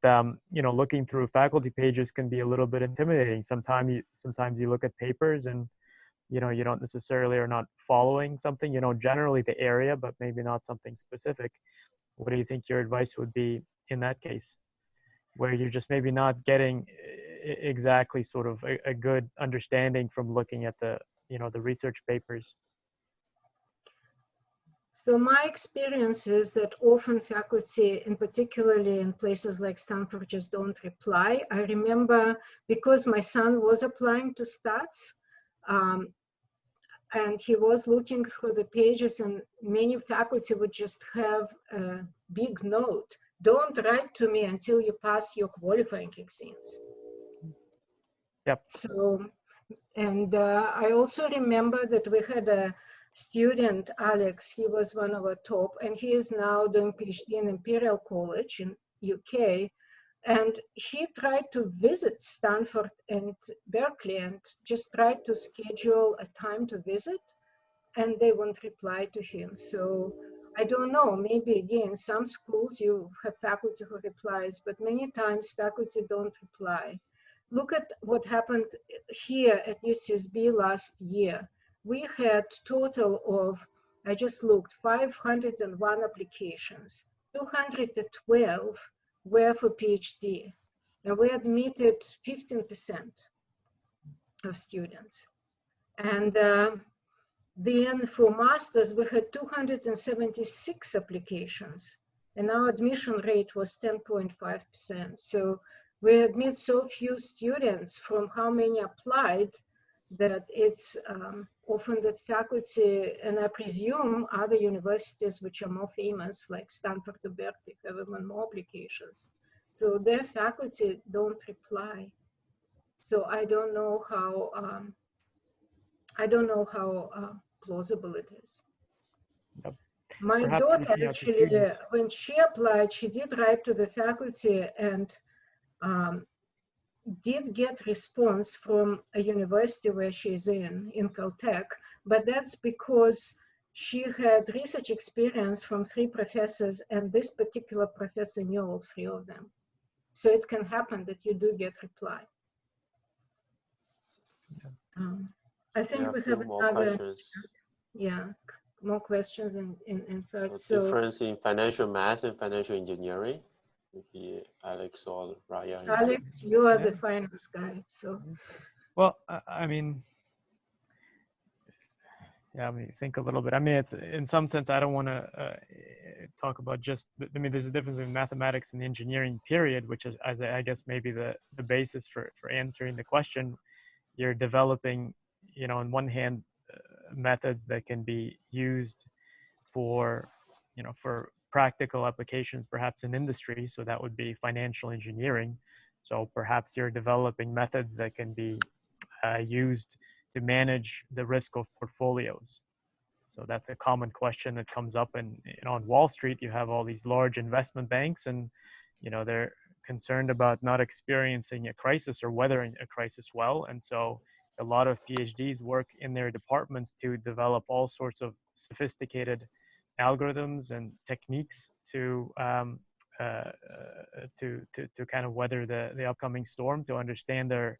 Speaker 3: looking through faculty pages can be a little bit intimidating. Sometimes you look at papers and you don't necessarily are not following something, generally the area, but maybe not something specific. What do you think your advice would be in that case, where you're just maybe not getting exactly sort of a good understanding from looking at the research papers?
Speaker 2: So my experience is that often faculty, and particularly in places like Stanford, just don't reply. I remember because my son was applying to Stats, and he was looking through the pages, and many faculty would just have a big note: don't write to me until you pass your qualifying exams.
Speaker 3: Yep.
Speaker 2: So, and I also remember that we had a student, Alex, he was one of our top, and he is now doing PhD in Imperial College in UK. And he tried to visit Stanford and Berkeley and just tried to schedule a time to visit, and they won't reply to him. So I don't know, maybe again, some schools you have faculty who replies, but many times faculty don't reply. Look at what happened here at UCSB last year. We had total of, I just looked, 501 applications. 212 were for PhD, and we admitted 15% of students. And then for masters, we had 276 applications, and our admission rate was 10.5%. So we admit so few students from how many applied that it's often that faculty, and I presume other universities which are more famous, like Stanford or Berkeley, have even more applications. So their faculty don't reply. So I don't know how plausible it is.
Speaker 3: Yep.
Speaker 2: My
Speaker 3: Perhaps
Speaker 2: daughter actually, when she applied, she did write to the faculty and did get response from a university where she's in Caltech, but that's because she had research experience from 3 professors, and this particular professor knew all 3 of them. So it can happen that you do get reply.
Speaker 3: Yeah.
Speaker 2: I think we have
Speaker 4: more questions.
Speaker 2: Yeah, more questions in fact.
Speaker 4: So difference in financial math and financial engineering. Maybe Alex or Raya.
Speaker 2: Alex, you are the finance guy, so.
Speaker 3: Well, I mean, think a little bit. I mean, it's in some sense, I don't want to talk about just, there's a difference in mathematics and engineering period, which is, as I guess, maybe the basis for answering the question. You're developing, on one hand, methods that can be used for, for practical applications, perhaps in industry. So that would be financial engineering. So perhaps you're developing methods that can be used to manage the risk of portfolios. So that's a common question that comes up. And on Wall Street, you have all these large investment banks, and they're concerned about not experiencing a crisis or weathering a crisis well. And so a lot of PhDs work in their departments to develop all sorts of sophisticated algorithms and techniques to kind of weather the upcoming storm, to understand the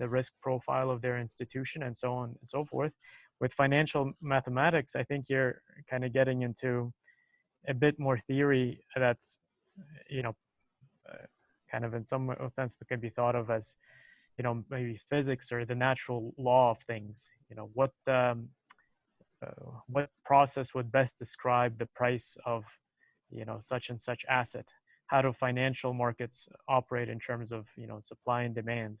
Speaker 3: risk profile of their institution, and so on and so forth. With financial mathematics, I think you're kind of getting into a bit more theory that's, kind of in some sense can be thought of as, maybe physics or the natural law of things. What process would best describe the price of, such and such asset. How do financial markets operate in terms of, supply and demand?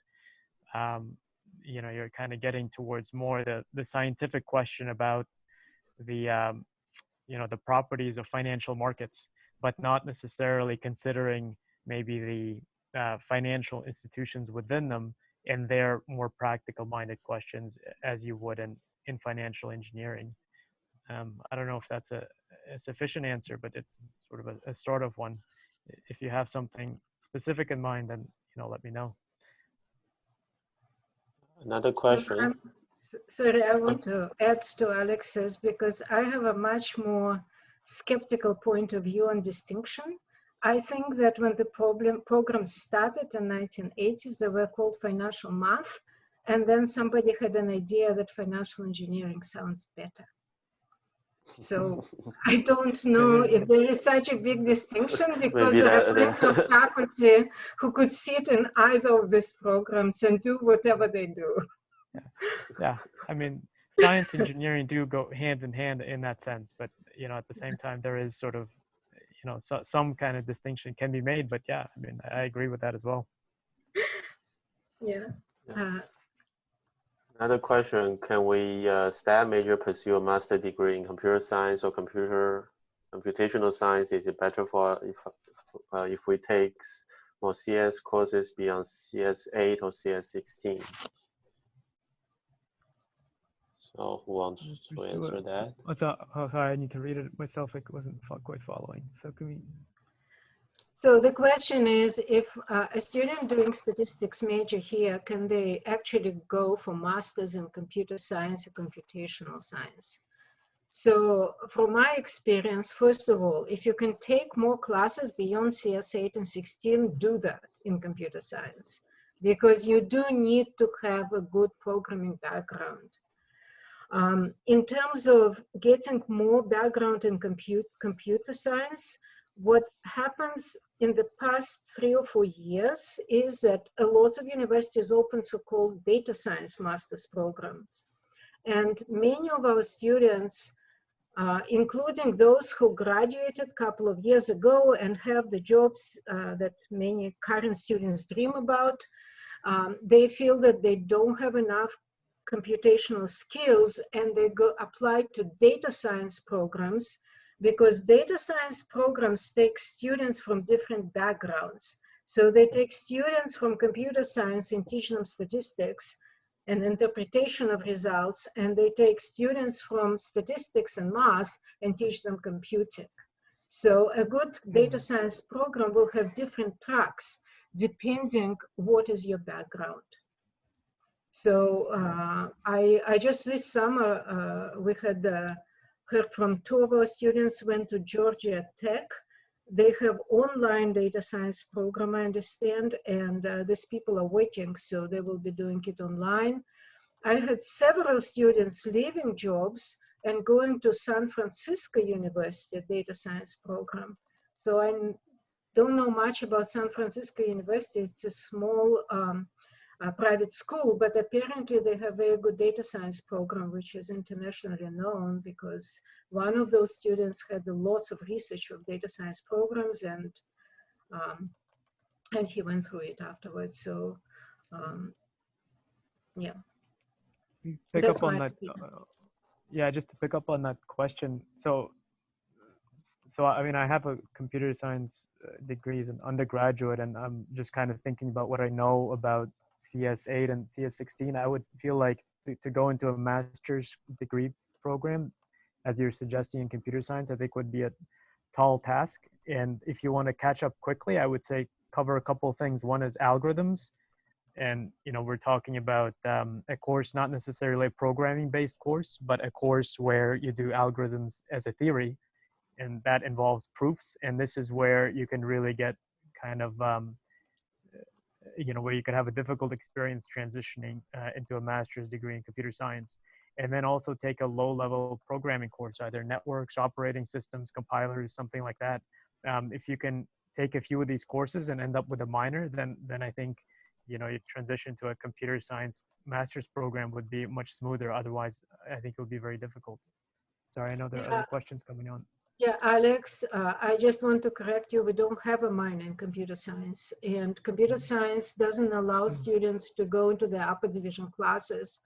Speaker 3: You're kind of getting towards more the scientific question about the, the properties of financial markets, but not necessarily considering maybe the financial institutions within them and their more practical minded questions as you would in financial engineering. I don't know if that's a sufficient answer, but it's sort of a sort of one. If you have something specific in mind, then, let me know.
Speaker 4: Another question.
Speaker 2: Sorry, I want to add to Alex's, because I have a much more skeptical point of view on distinction. I think that when the programs started in 1980s, they were called financial math, and then somebody had an idea that financial engineering sounds better. So I don't know if there is such a big distinction, because there are plenty of faculty who could sit in either of these programs and do whatever they do.
Speaker 3: Yeah. I mean, science and engineering do go hand in hand in that sense, but at the same time, there is sort of, some kind of distinction can be made. But yeah, I mean, I agree with that as well.
Speaker 2: Yeah.
Speaker 4: Another question: can we STEM major pursue a master degree in computer science or computational science? Is it better for if we take more CS courses beyond CS8 or CS16? So who wants to answer that?
Speaker 3: Sorry, I need to read it myself. I wasn't quite following. So can we?
Speaker 2: So the question is, if a student doing statistics major here, can they actually go for masters in computer science or computational science? So from my experience, first of all, if you can take more classes beyond CS8 and 16, do that in computer science, because you do need to have a good programming background. In terms of getting more background in computer science, what happens in the past 3 or 4 years is that a lot of universities open so-called data science master's programs. And many of our students, including those who graduated a couple of years ago and have the jobs that many current students dream about, they feel that they don't have enough computational skills, and they go apply to data science programs, because data science programs take students from different backgrounds. So they take students from computer science and teach them statistics and interpretation of results, and they take students from statistics and math and teach them computing. So a good data science program will have different tracks depending what is your background. So I just this summer, we had heard from 2 of our students went to Georgia Tech. They have online data science program, I understand, and these people are waiting, so they will be doing it online. I had several students leaving jobs and going to San Francisco University data science program. So I don't know much about San Francisco University. It's a small private school, but apparently they have a good data science program, which is internationally known, because one of those students had lots of research of data science programs, and he went through it afterwards. So yeah.
Speaker 3: Pick up on that. Yeah, just to pick up on that question. So I mean, I have a computer science degree as an undergraduate, and I'm just kind of thinking about what I know about CS8 and CS16. I would feel like to go into a master's degree program, as you're suggesting in computer science, I think would be a tall task. And if you want to catch up quickly, I would say cover a couple of things. One is algorithms. And, we're talking about a course, not necessarily a programming based course, but a course where you do algorithms as a theory, and that involves proofs. And this is where you can really get kind of, where you could have a difficult experience transitioning into a master's degree in computer science. And then also take a low-level programming course, either networks, operating systems, compilers, something like that. If you can take a few of these courses and end up with a minor, then I think, your transition to a computer science master's program would be much smoother. Otherwise, I think it would be very difficult. Sorry, I know there are other questions coming on.
Speaker 2: Yeah, Alex, I just want to correct you. We don't have a minor in computer science, and computer science doesn't allow students to go into the upper division classes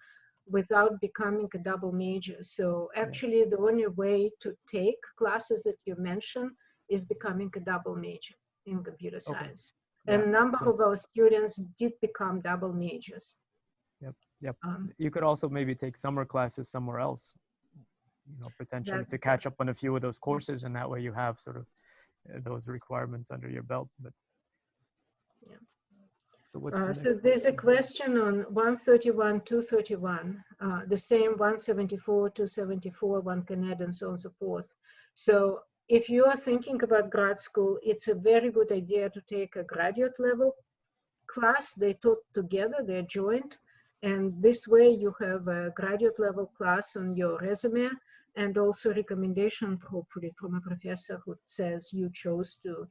Speaker 2: without becoming a double major. So actually, the only way to take classes that you mentioned is becoming a double major in computer science. And a number of our students did become double majors.
Speaker 3: Yep. You could also maybe take summer classes somewhere else, you know, potentially to catch up on a few of those courses, and that way you have sort of those requirements under your belt. But so what's
Speaker 2: so there's a question on 131, 231, the same 174, 274, one can add, and so on and so forth. So if you are thinking about grad school, it's a very good idea to take a graduate level class. They taught together, they're joint, and this way you have a graduate level class on your resume, and also recommendation hopefully from a professor who says you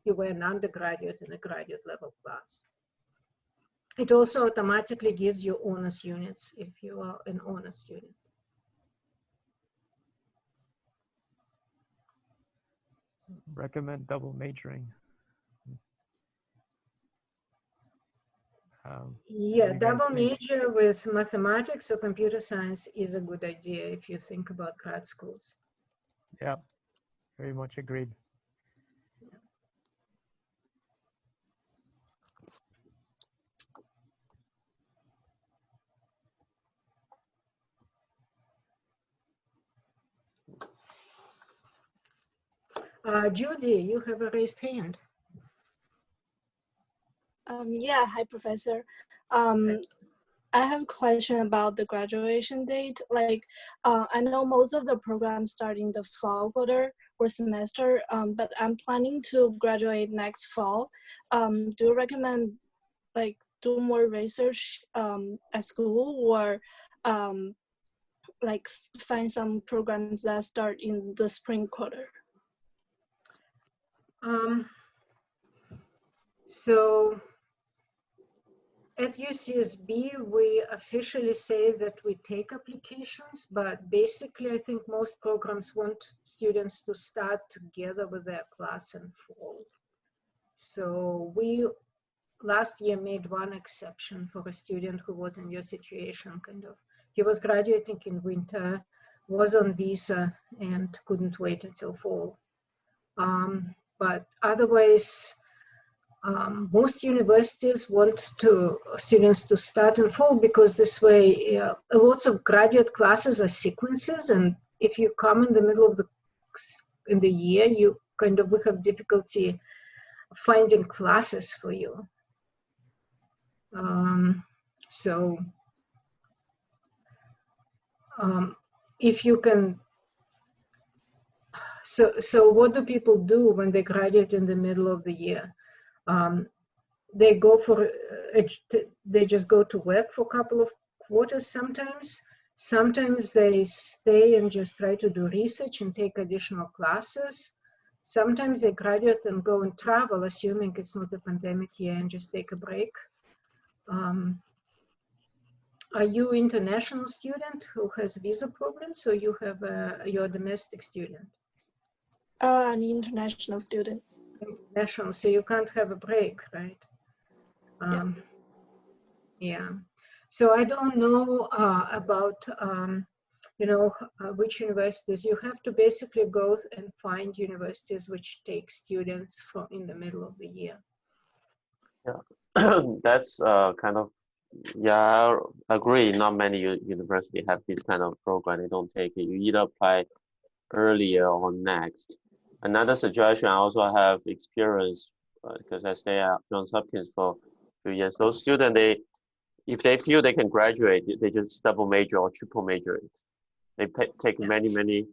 Speaker 2: were an undergraduate in a graduate level class. It also automatically gives you honors units if you are an honors student.
Speaker 3: recommend double majoring?
Speaker 2: Yeah, double major with mathematics or computer science is a good idea if you think about grad schools.
Speaker 3: Yeah, very much agreed.
Speaker 2: Judy, you have a raised hand.
Speaker 5: Yeah, hi, Professor. I have a question about the graduation date. Like, I know most of the programs start in the fall quarter or semester, but I'm planning to graduate next fall. Do you recommend like do more research at school, or like find some programs that start in the spring quarter?
Speaker 2: So at UCSB, we officially say that we take applications, but basically I think most programs want students to start together with their class in fall. So we last year made one exception for a student who was in your situation, kind of. He was graduating in winter, was on visa, and couldn't wait until fall. But otherwise, most universities want students to start in fall because this way, lots of graduate classes are sequences, and if you come in the middle of the year, you kind of will have difficulty finding classes for you. If you can, so what do people do when they graduate in the middle of the year? They go for, they just go to work for a couple of quarters sometimes. Sometimes they stay and just try to do research and take additional classes. Sometimes they graduate and go and travel, assuming it's not a pandemic year, and just take a break. Are you an international student who has visa problems, or you're a domestic student?
Speaker 5: I'm an international student.
Speaker 2: International, so you can't have a break, right? Yeah. So I don't know about which universities. You have to basically go and find universities which take students from in the middle of the year.
Speaker 4: Yeah, that's kind of, yeah, I agree. Not many universities have this kind of program. They don't take it. You either apply earlier or next. Another suggestion, I also have experience because I stay at Johns Hopkins for a few years. Those students, if they feel they can graduate, they just double major or triple major it. They take many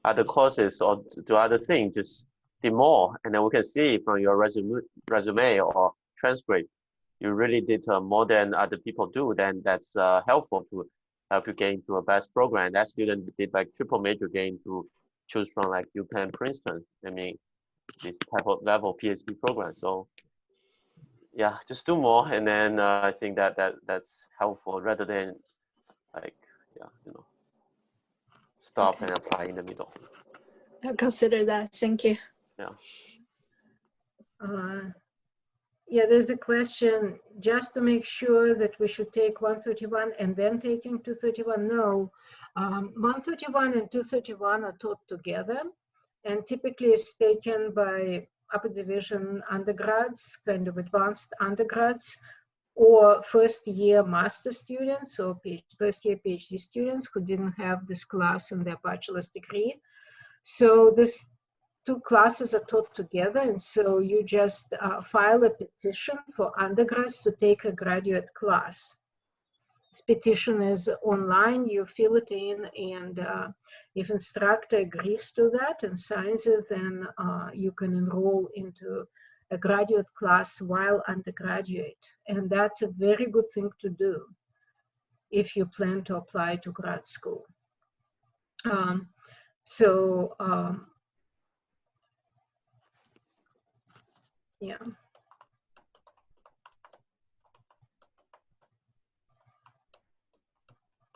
Speaker 4: other courses or do other things, just do more. And then we can see from your resume or transcript, you really did more than other people do. Then that's helpful to help you get into a best program. That student did like triple major, gain to choose from like UPenn, Princeton. I mean, this type of level PhD program. So yeah, just do more, and then I think that's helpful rather than like stop and apply in the middle.
Speaker 5: I'll consider that. Thank you.
Speaker 4: Yeah.
Speaker 2: Yeah, there's a question, just to make sure that we should take 131 and then taking 231. No, 131 and 231 are taught together, and typically is taken by upper division undergrads, kind of advanced undergrads, or first-year master students or first-year PhD students who didn't have this class in their bachelor's degree. So this two classes are taught together, and so you just file a petition for undergrads to take a graduate class. This petition is online, you fill it in, and if instructor agrees to that and signs it, then you can enroll into a graduate class while undergraduate. And that's a very good thing to do if you plan to apply to grad school. Yeah.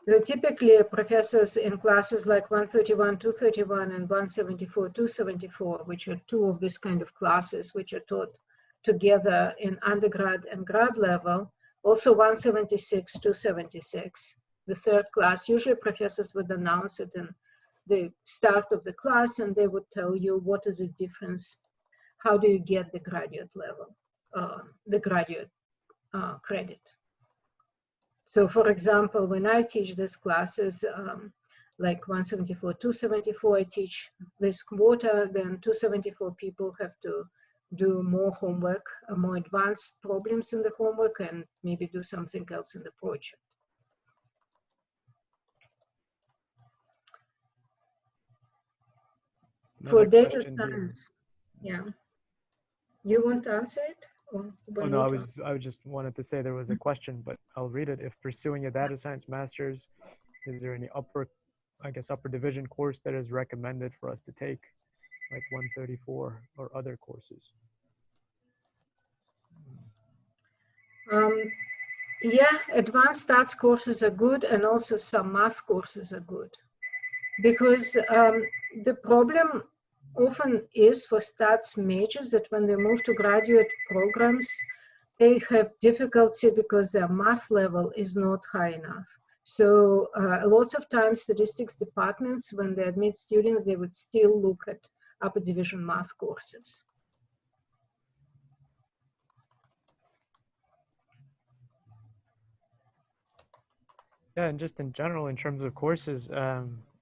Speaker 2: So typically, professors in classes like 131, 231, and 174, 274, which are two of this kind of classes, which are taught together in undergrad and grad level, also 176, 276, the third class. Usually professors would announce it in the start of the class, and they would tell you what is the difference, how do you get the graduate level, the graduate credit. So for example, when I teach these classes, like 174, 274, I teach this quarter, then 274 people have to do more homework, more advanced problems in the homework, and maybe do something else in the project. For data science, yeah. You want to answer it? Or
Speaker 3: oh no, I just wanted to say there was a question, but I'll read it. If pursuing a data science master's, is there any upper division course that is recommended for us to take, like 134 or other courses?
Speaker 2: Yeah, advanced stats courses are good, and also some math courses are good. Because the problem often is for stats majors that when they move to graduate programs, they have difficulty because their math level is not high enough. So lots of times statistics departments, when they admit students, they would still look at upper division math courses.
Speaker 3: Yeah, and just in general, in terms of courses,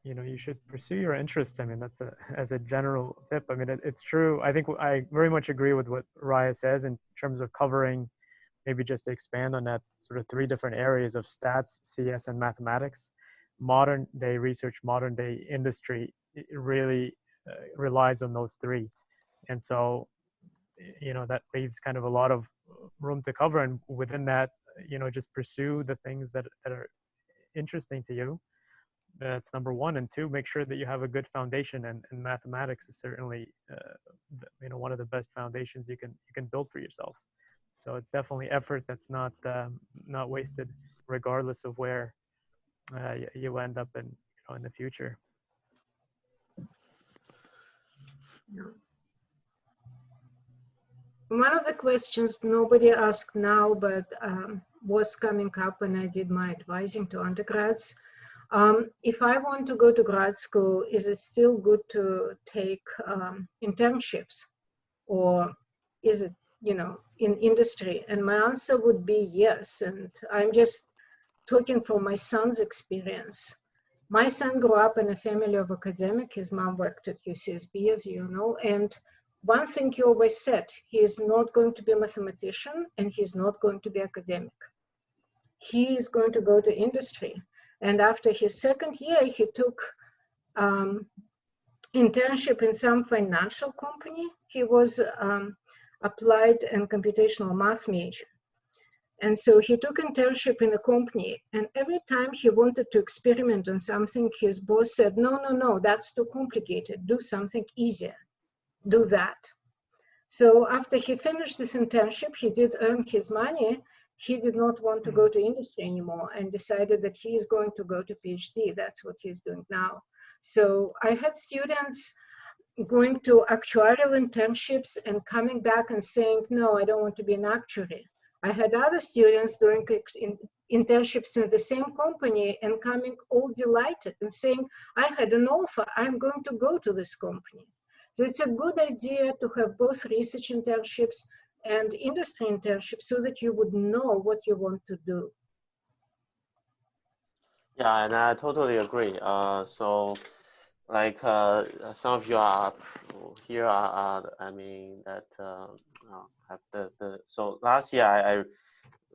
Speaker 3: you know, you should pursue your interests. I mean, that's as a general tip. I mean, it's true. I think I very much agree with what Raya says in terms of covering, maybe just to expand on that, sort of 3 different areas of stats, CS, and mathematics. Modern day research, modern day industry, it really relies on those 3. And so, you know, that leaves kind of a lot of room to cover. And within that, you know, just pursue the things that are interesting to you. That's number 1. And 2, make sure that you have a good foundation, and mathematics is certainly you know, one of the best foundations you can build for yourself. So it's definitely effort that's not wasted, regardless of where you end up in, you know, in the future.
Speaker 2: One of the questions nobody asked now, but was coming up when I did my advising to undergrads. If I want to go to grad school, is it still good to take internships, or is it, you know, in industry? And my answer would be yes. And I'm just talking from my son's experience. My son grew up in a family of academics. His mom worked at UCSB, as you know, and one thing he always said, he is not going to be a mathematician and he's not going to be academic. He is going to go to industry. And after his second year, he took internship in some financial company. He was applied and computational math major. And so he took internship in a company, and every time he wanted to experiment on something, his boss said, no, that's too complicated. Do something easier. Do that. So after he finished this internship, he did earn his money. He did not want to go to industry anymore and decided that he is going to go to PhD. That's what he's doing now. So I had students going to actuarial internships and coming back and saying, no, I don't want to be an actuary. I had other students doing internships in the same company and coming all delighted and saying, I had an offer, I'm going to go to this company. So it's a good idea to have both research internships and industry internships so that you would know what you want to do.
Speaker 4: Yeah, and I totally agree. So, like some of you are here are I mean that have so last year I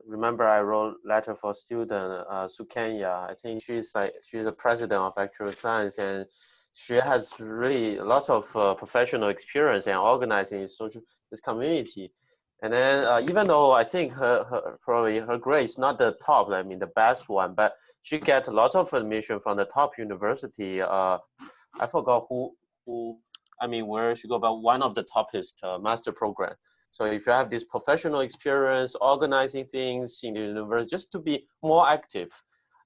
Speaker 4: remember I wrote letter for student Sukenya. I think she's a president of Actuarial Science, and she has really lots of professional experience and organizing this community. And then even though I think probably her grade is not the top, I mean the best one, but she gets lots of admission from the top university. I forgot where she go, but one of the toppest master program. So if you have this professional experience, organizing things in the university, just to be more active,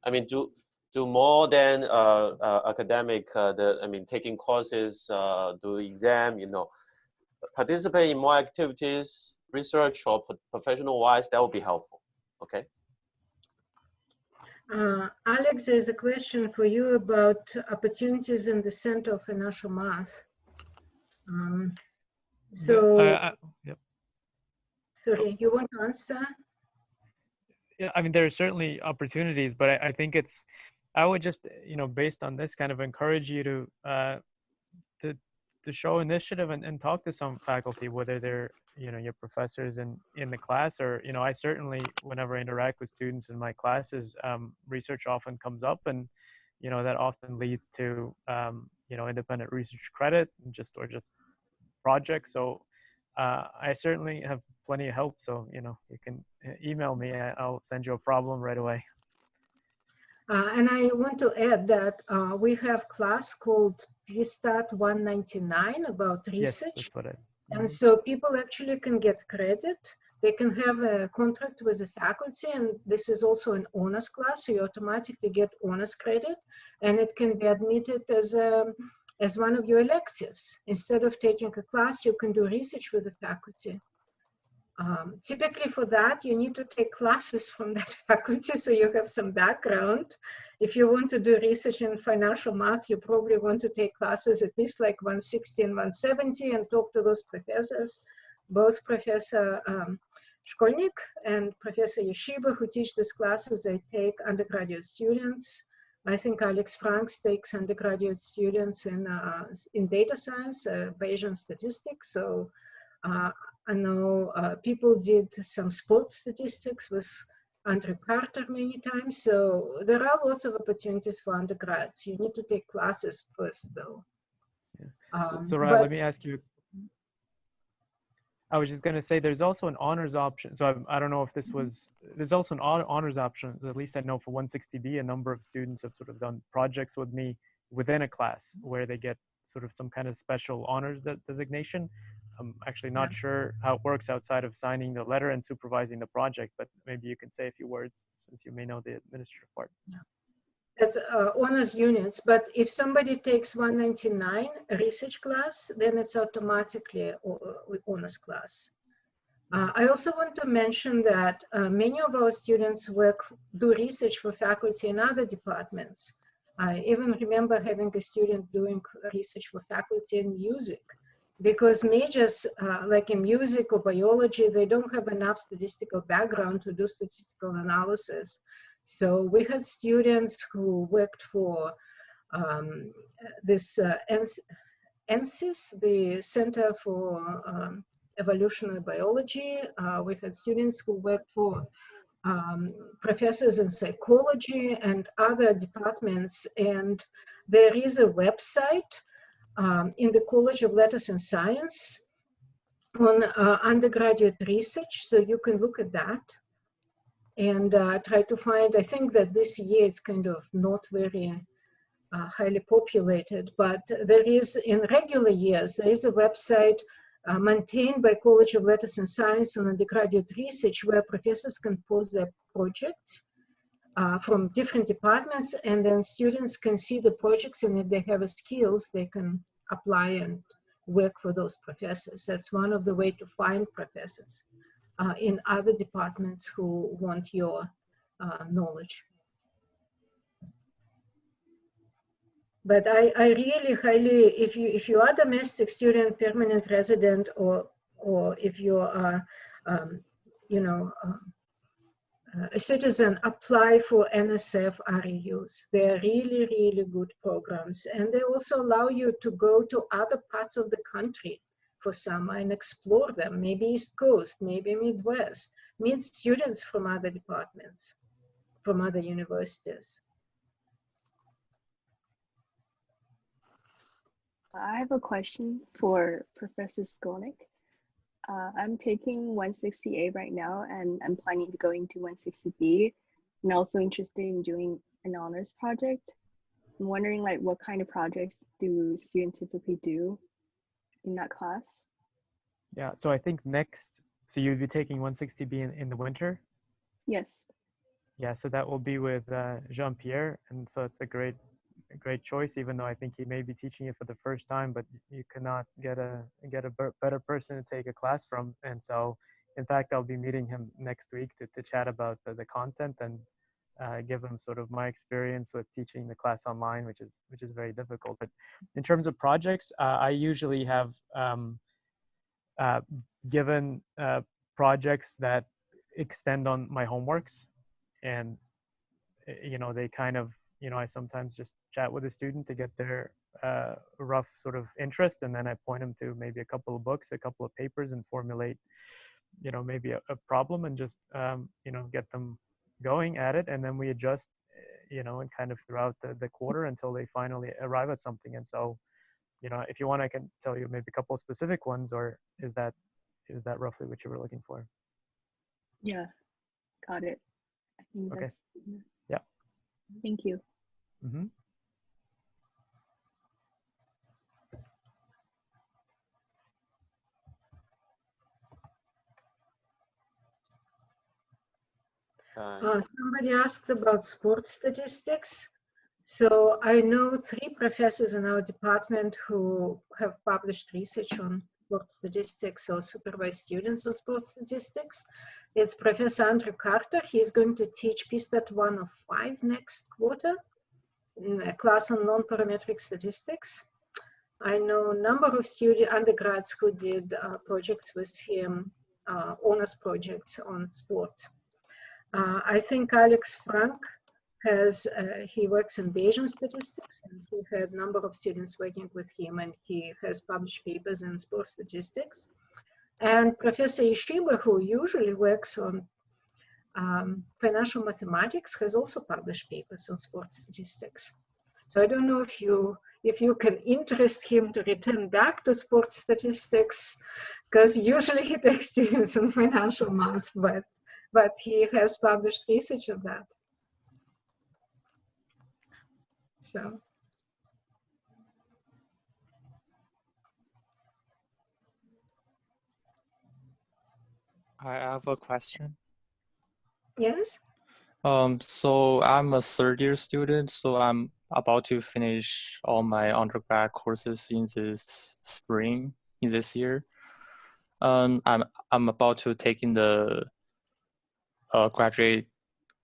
Speaker 4: I mean, do more than academic, taking courses, do exam, participate in more activities, research or professional wise, that would be helpful, okay?
Speaker 2: Alex, there's a question for you about opportunities in the Center for Financial Math.
Speaker 3: Yep.
Speaker 2: Sorry, you want to answer?
Speaker 3: Yeah, I mean, there are certainly opportunities, but I think I would just, based on this, kind of encourage you to show initiative and talk to some faculty, whether they're, your professors in the class, or, I certainly, whenever I interact with students in my classes, research often comes up, and, that often leads to, independent research credit or just projects. So I certainly have plenty of help. So, you can email me. I'll send you a problem right away.
Speaker 2: And I want to add that we have class called PSTAT 199 about research.
Speaker 3: Yes, that's what
Speaker 2: And so people actually can get credit. They can have a contract with the faculty, and this is also an honors class, so you automatically get honors credit, and it can be admitted as one of your electives. Instead of taking a class, you can do research with the faculty. Typically for that, you need to take classes from that faculty so you have some background. If you want to do research in financial math, you probably want to take classes at least like 160 and 170 and talk to those professors, both Professor Shkolnik and Professor Yeshiba, who teach these classes. They take undergraduate students. I think Alex Franks takes undergraduate students in data science, Bayesian statistics. So I know people did some sports statistics with Andrew Carter many times. So there are lots of opportunities for undergrads. You need to take classes first, though.
Speaker 3: Yeah. So Ryan, let me ask you. I was just going to say there's also an honors option. So I don't know if this was, there's also an honors option. At least I know for 160B, a number of students have sort of done projects with me within a class where they get sort of some kind of special honors designation. I'm actually not sure how it works outside of signing the letter and supervising the project, but maybe you can say a few words since you may know the administrative part.
Speaker 2: Yeah. That's honors units, but if somebody takes 199, a research class, then it's automatically honors class. I also want to mention that many of our students do research for faculty in other departments. I even remember having a student doing research for faculty in music, because majors like in music or biology, they don't have enough statistical background to do statistical analysis. So we had students who worked for this NCIS, the Center for Evolutionary Biology. We had students who worked for professors in psychology and other departments. And there is a website in the College of Letters and Science on undergraduate research, so you can look at that and try to find. I think that this year it's kind of not very highly populated, but there is, in regular years, there is a website maintained by College of Letters and Science on undergraduate research where professors can post their projects from different departments, and then students can see the projects, and if they have skills, they can apply and work for those professors. That's one of the ways to find professors in other departments who want your knowledge. But I really highly, if you are domestic student, permanent resident, or if you are, you know, a citizen, apply for NSF REUs. They're really, really good programs. And they also allow you to go to other parts of the country for summer and explore them, maybe East Coast, maybe Midwest, meet students from other departments, from other universities.
Speaker 1: I have a question for Professor Skolnick. I'm taking 160A right now, and I'm planning to go into 160B, and also interested in doing an honors project. I'm wondering, like, what kind of projects do students typically do in that class?
Speaker 3: Yeah, so I think next, so you'd be taking 160B in the winter?
Speaker 1: Yes.
Speaker 3: Yeah, so that will be with Jean-Pierre, and so it's a great choice, even though I think he may be teaching it for the first time, but you cannot get a better person to take a class from. And so, in fact, I'll be meeting him next week to chat about the content and give him sort of my experience with teaching the class online, which is very difficult. But in terms of projects, I usually have given projects that extend on my homeworks, and you know, they kind of, you know, I sometimes just chat with a student to get their rough sort of interest, and then I point them to maybe a couple of books, a couple of papers, and formulate, you know, maybe a problem, and just you know, get them going at it, and then we adjust, you know, and kind of throughout the quarter until they finally arrive at something. And so, you know, if you want, I can tell you maybe a couple of specific ones, or is that roughly what you were looking for?
Speaker 1: Yeah, got it. I think
Speaker 3: Okay.
Speaker 1: that's,
Speaker 3: yeah.
Speaker 1: Thank you.
Speaker 3: Mm-hmm.
Speaker 2: Somebody asked about sports statistics. So I know 3 professors in our department who have published research on sports statistics or supervised students on sports statistics. It's Professor Andrew Carter. He's going to teach PSTAT 105 next quarter, in a class on non-parametric statistics. I know a number of undergrads who did projects with him, honors projects on sports. I think Alex Frank he works in Bayesian statistics, and he had a number of students working with him, and he has published papers in sports statistics. And Professor Ishiba, who usually works on financial mathematics, has also published papers on sports statistics. So I don't know if you can interest him to return back to sports statistics, because usually he takes students in financial math, but he has published research on that. So.
Speaker 6: I have a question.
Speaker 2: Yes.
Speaker 6: So I'm a third-year student, so I'm about to finish all my undergrad courses in this spring, in this year. I'm about to take in the graduate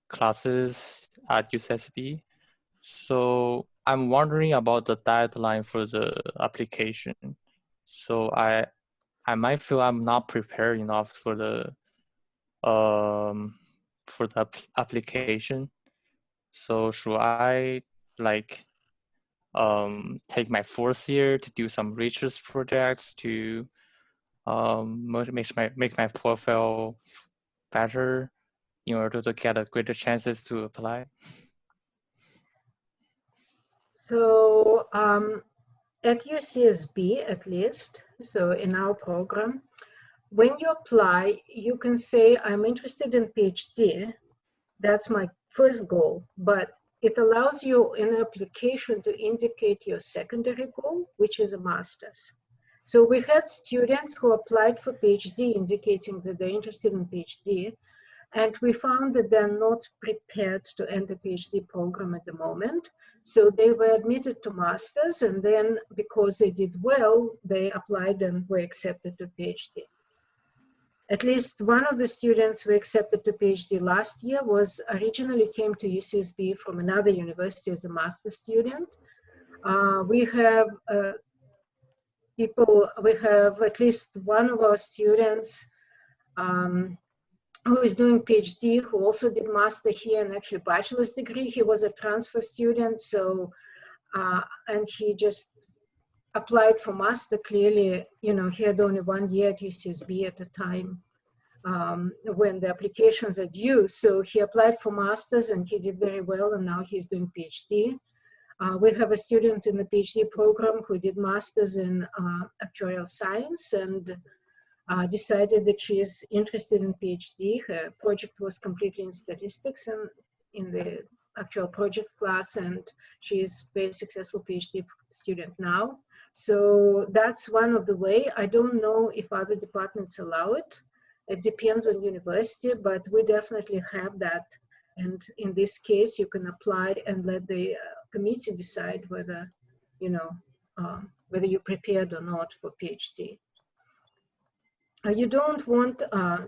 Speaker 6: classes at UCSB. So I'm wondering about the deadline for the application. So I might feel I'm not prepared enough for the application. So should I like take my 4th year to do some research projects to make my profile better in order to get a greater chances to apply?
Speaker 2: So at UCSB, at least, so in our program, when you apply, you can say, I'm interested in PhD. That's my first goal, but it allows you in application to indicate your secondary goal, which is a master's. So we had students who applied for PhD indicating that they're interested in PhD, And we found that they're not prepared to enter PhD program at the moment. So they were admitted to masters, and then because they did well, they applied and were accepted to PhD. At least one of the students who accepted to PhD last year was originally came to UCSB from another university as a master student. We have at least one of our students who is doing PhD, who also did master here and actually bachelor's degree. He was a transfer student, so and he just applied for master. Clearly, you know, he had only 1 year at UCSB at the time when the applications are due. So he applied for masters and he did very well, and now he's doing PhD. We have a student in the PhD program who did masters in actuarial science and decided that she is interested in PhD. Her project was completely in statistics and in the actual project class, and she is a very successful PhD student now. So that's one of the way. I don't know if other departments allow it. It depends on university, but we definitely have that. And in this case, you can apply and let the committee decide whether, you know, whether you're prepared or not for PhD. You don't want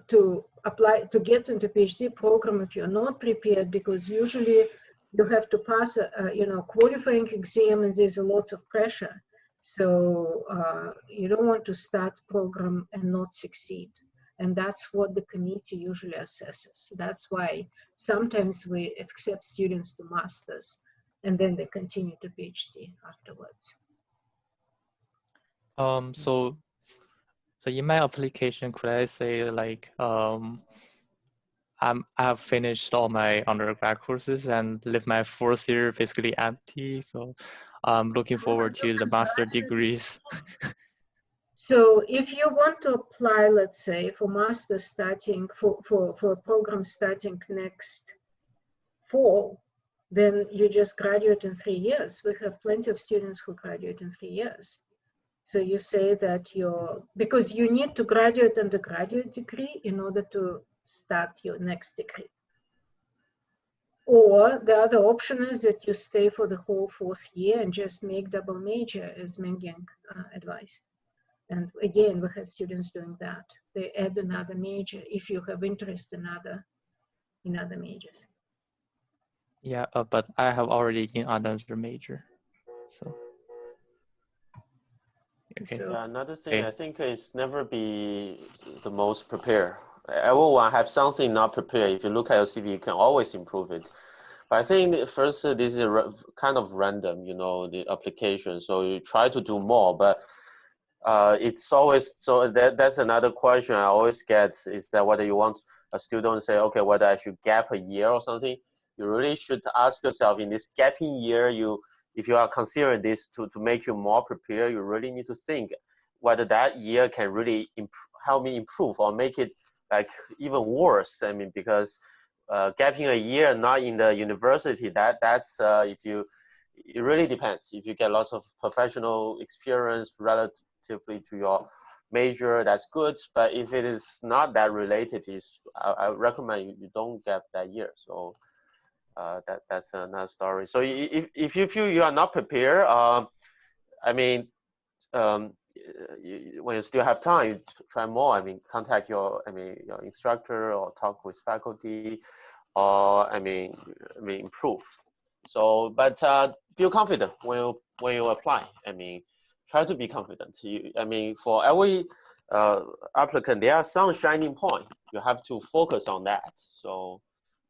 Speaker 2: to apply to get into PhD program if you're not prepared, because usually you have to pass a you know, qualifying exam, and there's a lot of pressure. So you don't want to start program and not succeed. And that's what the committee usually assesses. That's why sometimes we accept students to masters and then they continue to PhD afterwards.
Speaker 6: So in my application, could I say like I have finished all my undergrad courses and live my 4th year basically empty. So I'm looking forward to the master degrees.
Speaker 2: So if you want to apply, let's say, for master starting, for a program starting next fall, then you just graduate in 3 years. We have plenty of students who graduate in 3 years. So you say that because you need to graduate undergraduate degree in order to start your next degree. Or the other option is that you stay for the whole 4th year and just make double major, as Mengyang advised. And again, we have students doing that. They add another major if you have interest in other majors.
Speaker 6: Yeah, but I have already in another major, so. Okay.
Speaker 2: So,
Speaker 4: Yeah, another thing I think is never be the most prepared. Everyone have something not prepared. If you look at your CV, you can always improve it. But I think first, this is kind of random, you know, the application. So you try to do more, but it's always, so that's another question I always get, is that whether you want a student to say, okay, whether I should gap a year or something. You really should ask yourself, in this gapping year, if you are considering this to make you more prepared, you really need to think whether that year can really help me improve or make it like even worse. I mean, because gapping a year not in the university, that's it really depends. If you get lots of professional experience relatively to your major, that's good. But if it is not that related, I recommend you don't gap that year. So that's another story. So if you feel you are not prepared, I mean, when you still have time, you try more. I mean, contact your instructor or talk with faculty, or improve. So, but feel confident when you apply. I mean, try to be confident. For every applicant, there are some shining point. You have to focus on that. So,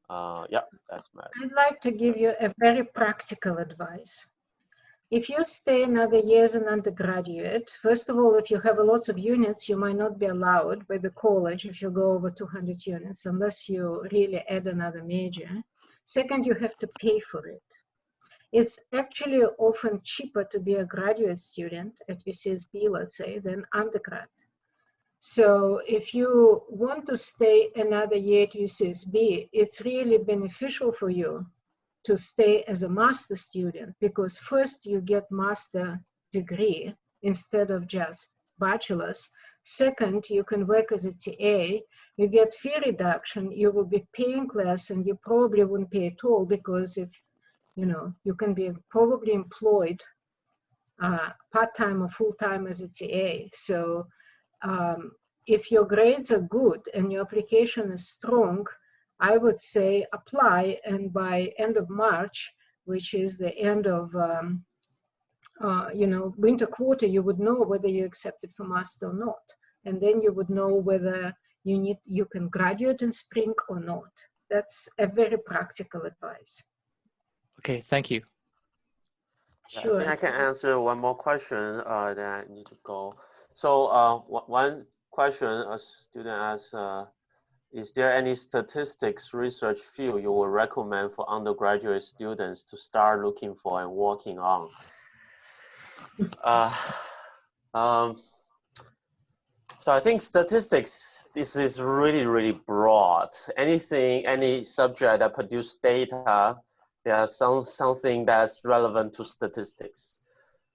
Speaker 4: yeah, that's my.
Speaker 2: I'd like to give you a very practical advice. If you stay another year as an undergraduate, first of all, if you have lots of units, you might not be allowed by the college if you go over 200 units, unless you really add another major. Second, you have to pay for it. It's actually often cheaper to be a graduate student at UCSB, let's say, than undergrad. So if you want to stay another year at UCSB, it's really beneficial for you to stay as a master student, because first you get master degree instead of just bachelor's. Second, you can work as a TA. You get fee reduction. You will be paying less, and you probably wouldn't pay at all, because if you can be probably employed part-time or full-time as a TA. So if your grades are good and your application is strong, I would say apply, and by end of March, which is the end of winter quarter, you would know whether you accepted for master or not, and then you would know whether you can graduate in spring or not. That's a very practical advice.
Speaker 6: Okay, thank you.
Speaker 2: Sure.
Speaker 4: I think I can answer one more question. Then I need to go. So one question a student asked, is there any statistics research field you would recommend for undergraduate students to start looking for and working on? So I think statistics, this is really, really broad. Any subject that produce data, there's something that's relevant to statistics.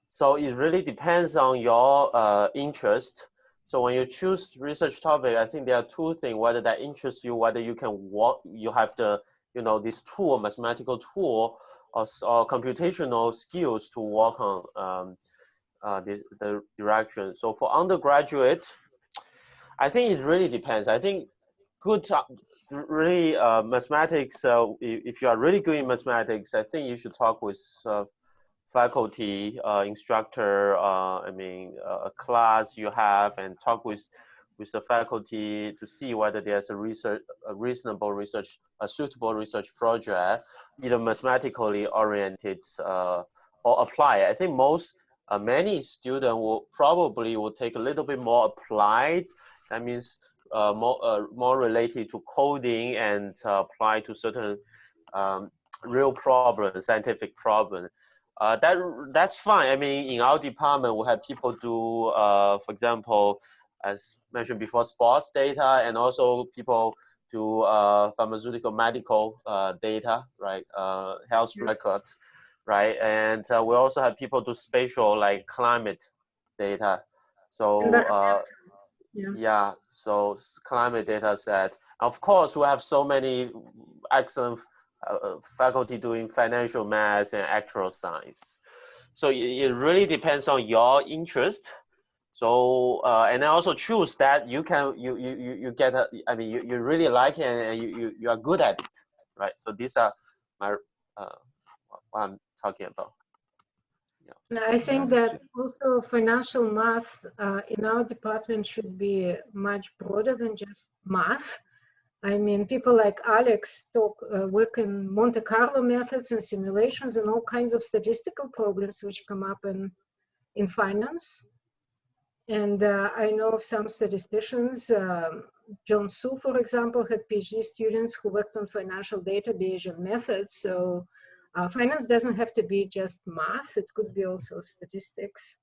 Speaker 4: So it really depends on your interest. So when you choose research topic, I think there are two things: whether that interests you, whether you can work, you have the this tool, mathematical tool, or computational skills to work on the direction. So for undergraduate, I think it really depends. I think really mathematics, if you are really good in mathematics, I think you should talk with faculty, instructor, a class you have, and talk with the faculty to see whether there's a suitable research project, either mathematically oriented or applied. I think many students will take a little bit more applied. That means more related to coding and apply to certain real problems, scientific problems. That's fine. I mean, in our department, we have people do, for example, as mentioned before, sports data, and also people do pharmaceutical medical data, right? Health record, right? And we also have people do spatial, like climate data. So yeah, so climate data set. Of course, we have so many excellent faculty doing financial math and actual science. So it really depends on your interest. So and then also choose that you get you really like it, and you are good at it, right? So these are my what I'm talking about.
Speaker 2: I think that also financial math in our department should be much broader than just math. I mean, people like Alex work in Monte Carlo methods and simulations and all kinds of statistical problems which come up in finance. And I know of some statisticians, John Su, for example, had PhD students who worked on financial data Bayesian methods. So finance doesn't have to be just math, it could be also statistics.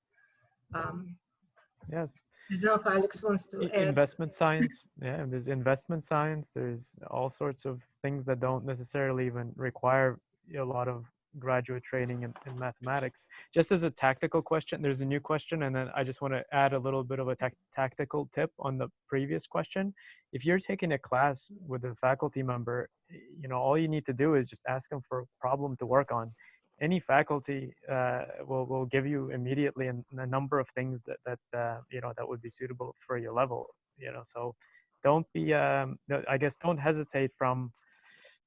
Speaker 3: Yeah.
Speaker 2: I don't know if Alex wants to add.
Speaker 3: Investment science, yeah, there's investment science, there's all sorts of things that don't necessarily even require a lot of graduate training in mathematics. Just as a tactical question, there's a new question, and then I just want to add a little bit of a tactical tip on the previous question. If you're taking a class with a faculty member, all you need to do is just ask them for a problem to work on. Any faculty will give you immediately a number of things that would be suitable for your level. So don't be don't hesitate from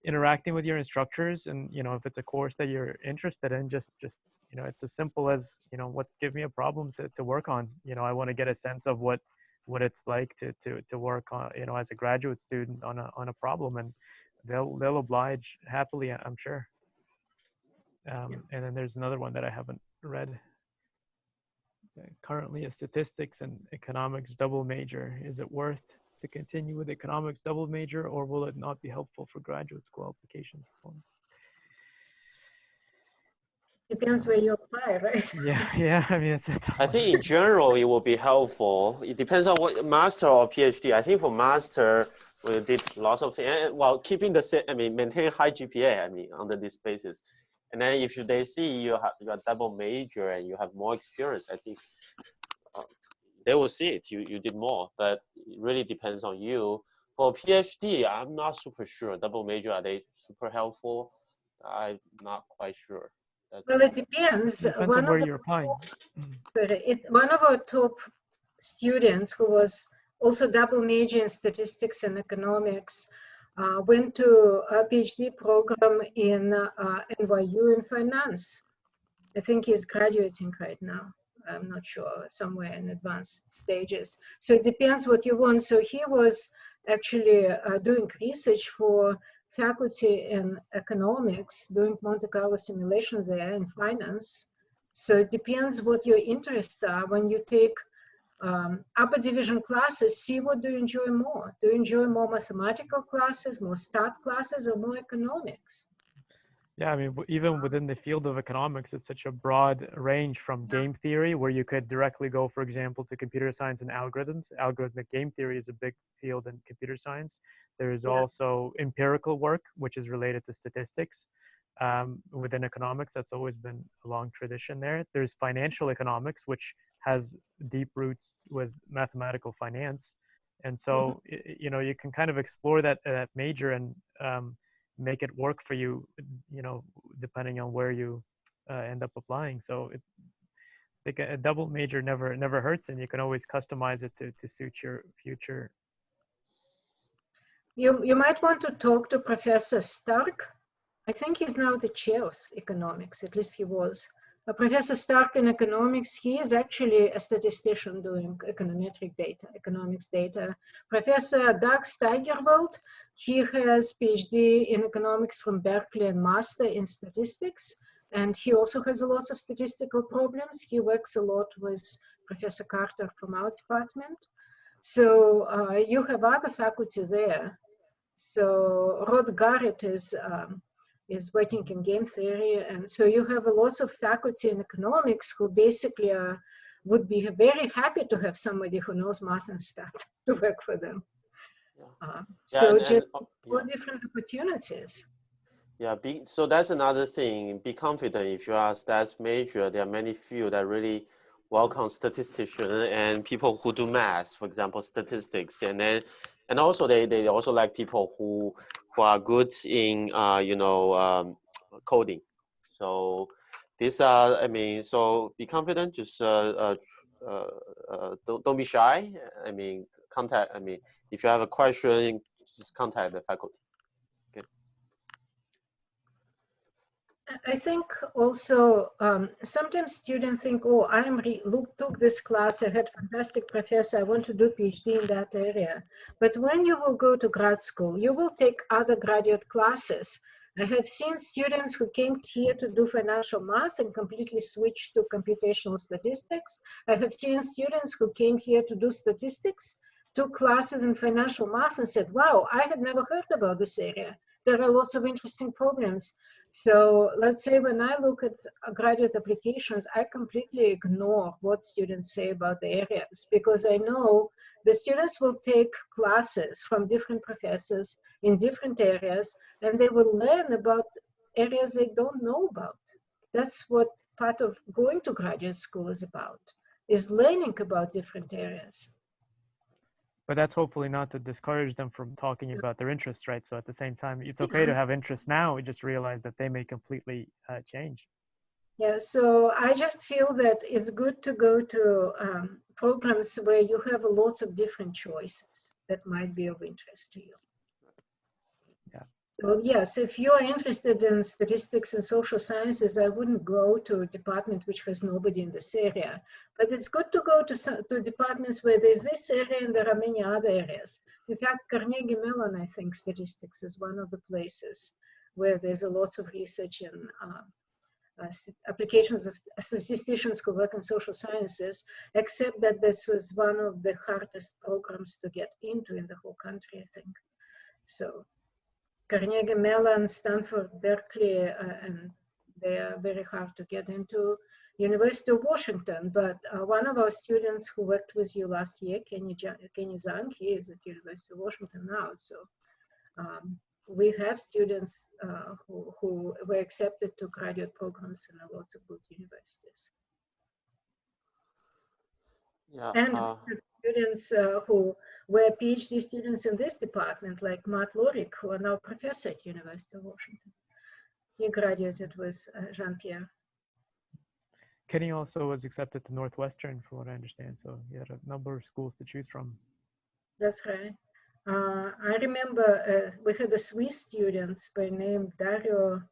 Speaker 3: interacting with your instructors, and if it's a course that you're interested in, just it's as simple as give me a problem to work on. I want to get a sense of what it's like to work on as a graduate student on a problem, and they'll oblige happily, I'm sure. And then there's another one that I haven't read. Currently a statistics and economics double major. Is it worth to continue with economics double major, or will it not be helpful for graduate school applications?
Speaker 2: Depends where you apply, right?
Speaker 3: Yeah. I mean,
Speaker 4: I think in general it will be helpful. It depends on what master or PhD. I think for master we did lots of things while keeping the same. Maintain high GPA. Under this basis, and then if they see you are double major and you have more experience, I think they will see it. You did more, but it really depends on you. For PhD, I'm not super sure. Double major, are they super helpful? I'm not quite sure.
Speaker 2: Well, it depends.
Speaker 3: Depends on where you're applying.
Speaker 2: One of our top students, who was also double major in statistics and economics, went to a PhD program in NYU in finance. I think he's graduating right now. I'm not sure, somewhere in advanced stages. So it depends what you want. So he was actually doing research for faculty in economics, doing Monte Carlo simulations there in finance. So it depends what your interests are. When you take upper division classes, see what do you enjoy more. Do you enjoy more mathematical classes, more stat classes, or more economics?
Speaker 3: Yeah, I mean, even within the field of economics, it's such a broad range from game theory, where you could directly go, for example, to computer science and algorithms. Algorithmic game theory is a big field in computer science. There is also empirical work, which is related to statistics. Within economics, that's always been a long tradition there. There's financial economics, which has deep roots with mathematical finance. And so, you know, you can kind of explore that major and make it work for you, you know, depending on where you end up applying. So I think a double major never hurts, and you can always customize it to suit your future.
Speaker 2: You might want to talk to Professor Stark. I think he's now the chair of economics, at least he was. Professor Stark in economics, he is actually a statistician doing econometric data, economics data. Professor Doug Steigerwald, he has PhD in economics from Berkeley and master in statistics. And he also has a lot of statistical problems. He works a lot with Professor Carter from our department. So you have other faculty there. So Rod Garrett is working in game theory, and so you have a lot of faculty in economics who basically would be very happy to have somebody who knows math and stat to work for them. So just all different opportunities.
Speaker 4: Yeah, so that's another thing. Be confident. If you are a stats major, there are many fields that really welcome statisticians and people who do math, for example, statistics, and also they also like people who are good in coding. So these are, I mean, so be confident. Just don't be shy. I mean, contact. I mean, if you have a question, just contact the faculty.
Speaker 2: I think also sometimes students think, oh, took this class, I had fantastic professor, I want to do PhD in that area. But when you will go to grad school, you will take other graduate classes. I have seen students who came here to do financial math and completely switched to computational statistics. I have seen students who came here to do statistics, took classes in financial math and said, wow, I had never heard about this area. There are lots of interesting problems. So let's say when I look at graduate applications, I completely ignore what students say about the areas, because I know the students will take classes from different professors in different areas, and they will learn about areas they don't know about. That's what part of going to graduate school is about, is learning about different areas.
Speaker 3: But that's hopefully not to discourage them from talking about their interests, right? So at the same time, it's okay to have interests now. We just realize that they may completely change.
Speaker 2: Yeah, so I just feel that it's good to go to programs where you have lots of different choices that might be of interest to you.
Speaker 3: Yeah.
Speaker 2: So yes, if you are interested in statistics and social sciences, I wouldn't go to a department which has nobody in this area. But it's good to go to departments where there's this area and there are many other areas. In fact, Carnegie Mellon, I think statistics is one of the places where there's a lot of research in applications of statisticians who work in social sciences, except that this was one of the hardest programs to get into in the whole country, I think. So Carnegie Mellon, Stanford, Berkeley, and they are very hard to get into. University of Washington, but one of our students who worked with you last year, Kenny Zhang, he is at University of Washington now. So we have students who were accepted to graduate programs in lots of good universities.
Speaker 4: Yeah.
Speaker 2: And students who were PhD students in this department, like Matt Lorick, who are now professor at University of Washington. He graduated with Jean-Pierre.
Speaker 3: Kenny also was accepted to Northwestern, from what I understand. So he had a number of schools to choose from.
Speaker 2: That's right. I remember we had a Swiss student by name Dario,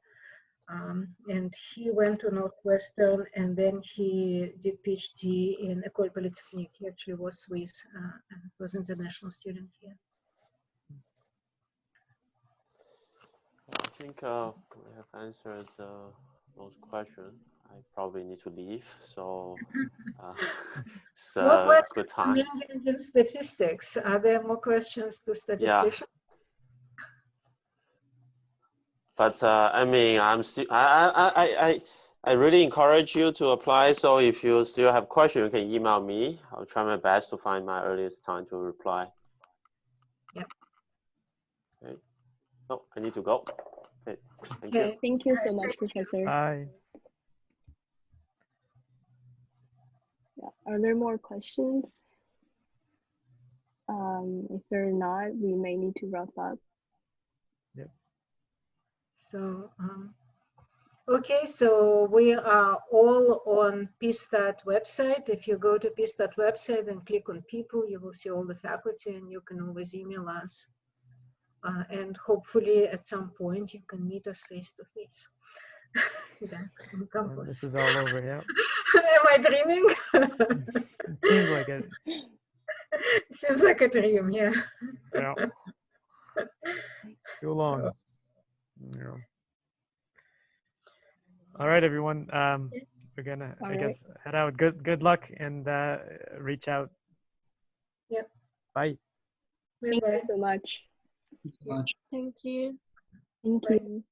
Speaker 2: and he went to Northwestern, and then he did PhD in École Polytechnique. He actually was Swiss and was international student here.
Speaker 4: I think we have answered most questions. I probably need to leave, so it's a good time.
Speaker 2: In statistics, are there more questions to statisticians?
Speaker 4: Yeah. But I mean, I really encourage you to apply. So if you still have questions, you can email me. I'll try my best to find my earliest time to reply.
Speaker 2: Yep.
Speaker 4: Okay. Oh, I need to go. Okay. Thank you.
Speaker 1: Thank you so much, Professor.
Speaker 3: Bye.
Speaker 1: Yeah. Are there more questions? If there are not, we may need to wrap up.
Speaker 3: Yep.
Speaker 2: So, okay, so we are all on PSTAT website. If you go to PSTAT website and click on people, you will see all the faculty, and you can always email us. And hopefully at some point you can meet us face to face. On campus.
Speaker 3: This is all over, yeah.
Speaker 2: Am I dreaming?
Speaker 3: It seems like it.
Speaker 2: Seems like a dream, yeah.
Speaker 3: Yeah. Too long. Yeah. All right, everyone. We're gonna, I guess, head out. Good luck, and reach out.
Speaker 2: Yep.
Speaker 3: Bye.
Speaker 1: Thank you so much.
Speaker 5: Thank you.
Speaker 1: Thank you.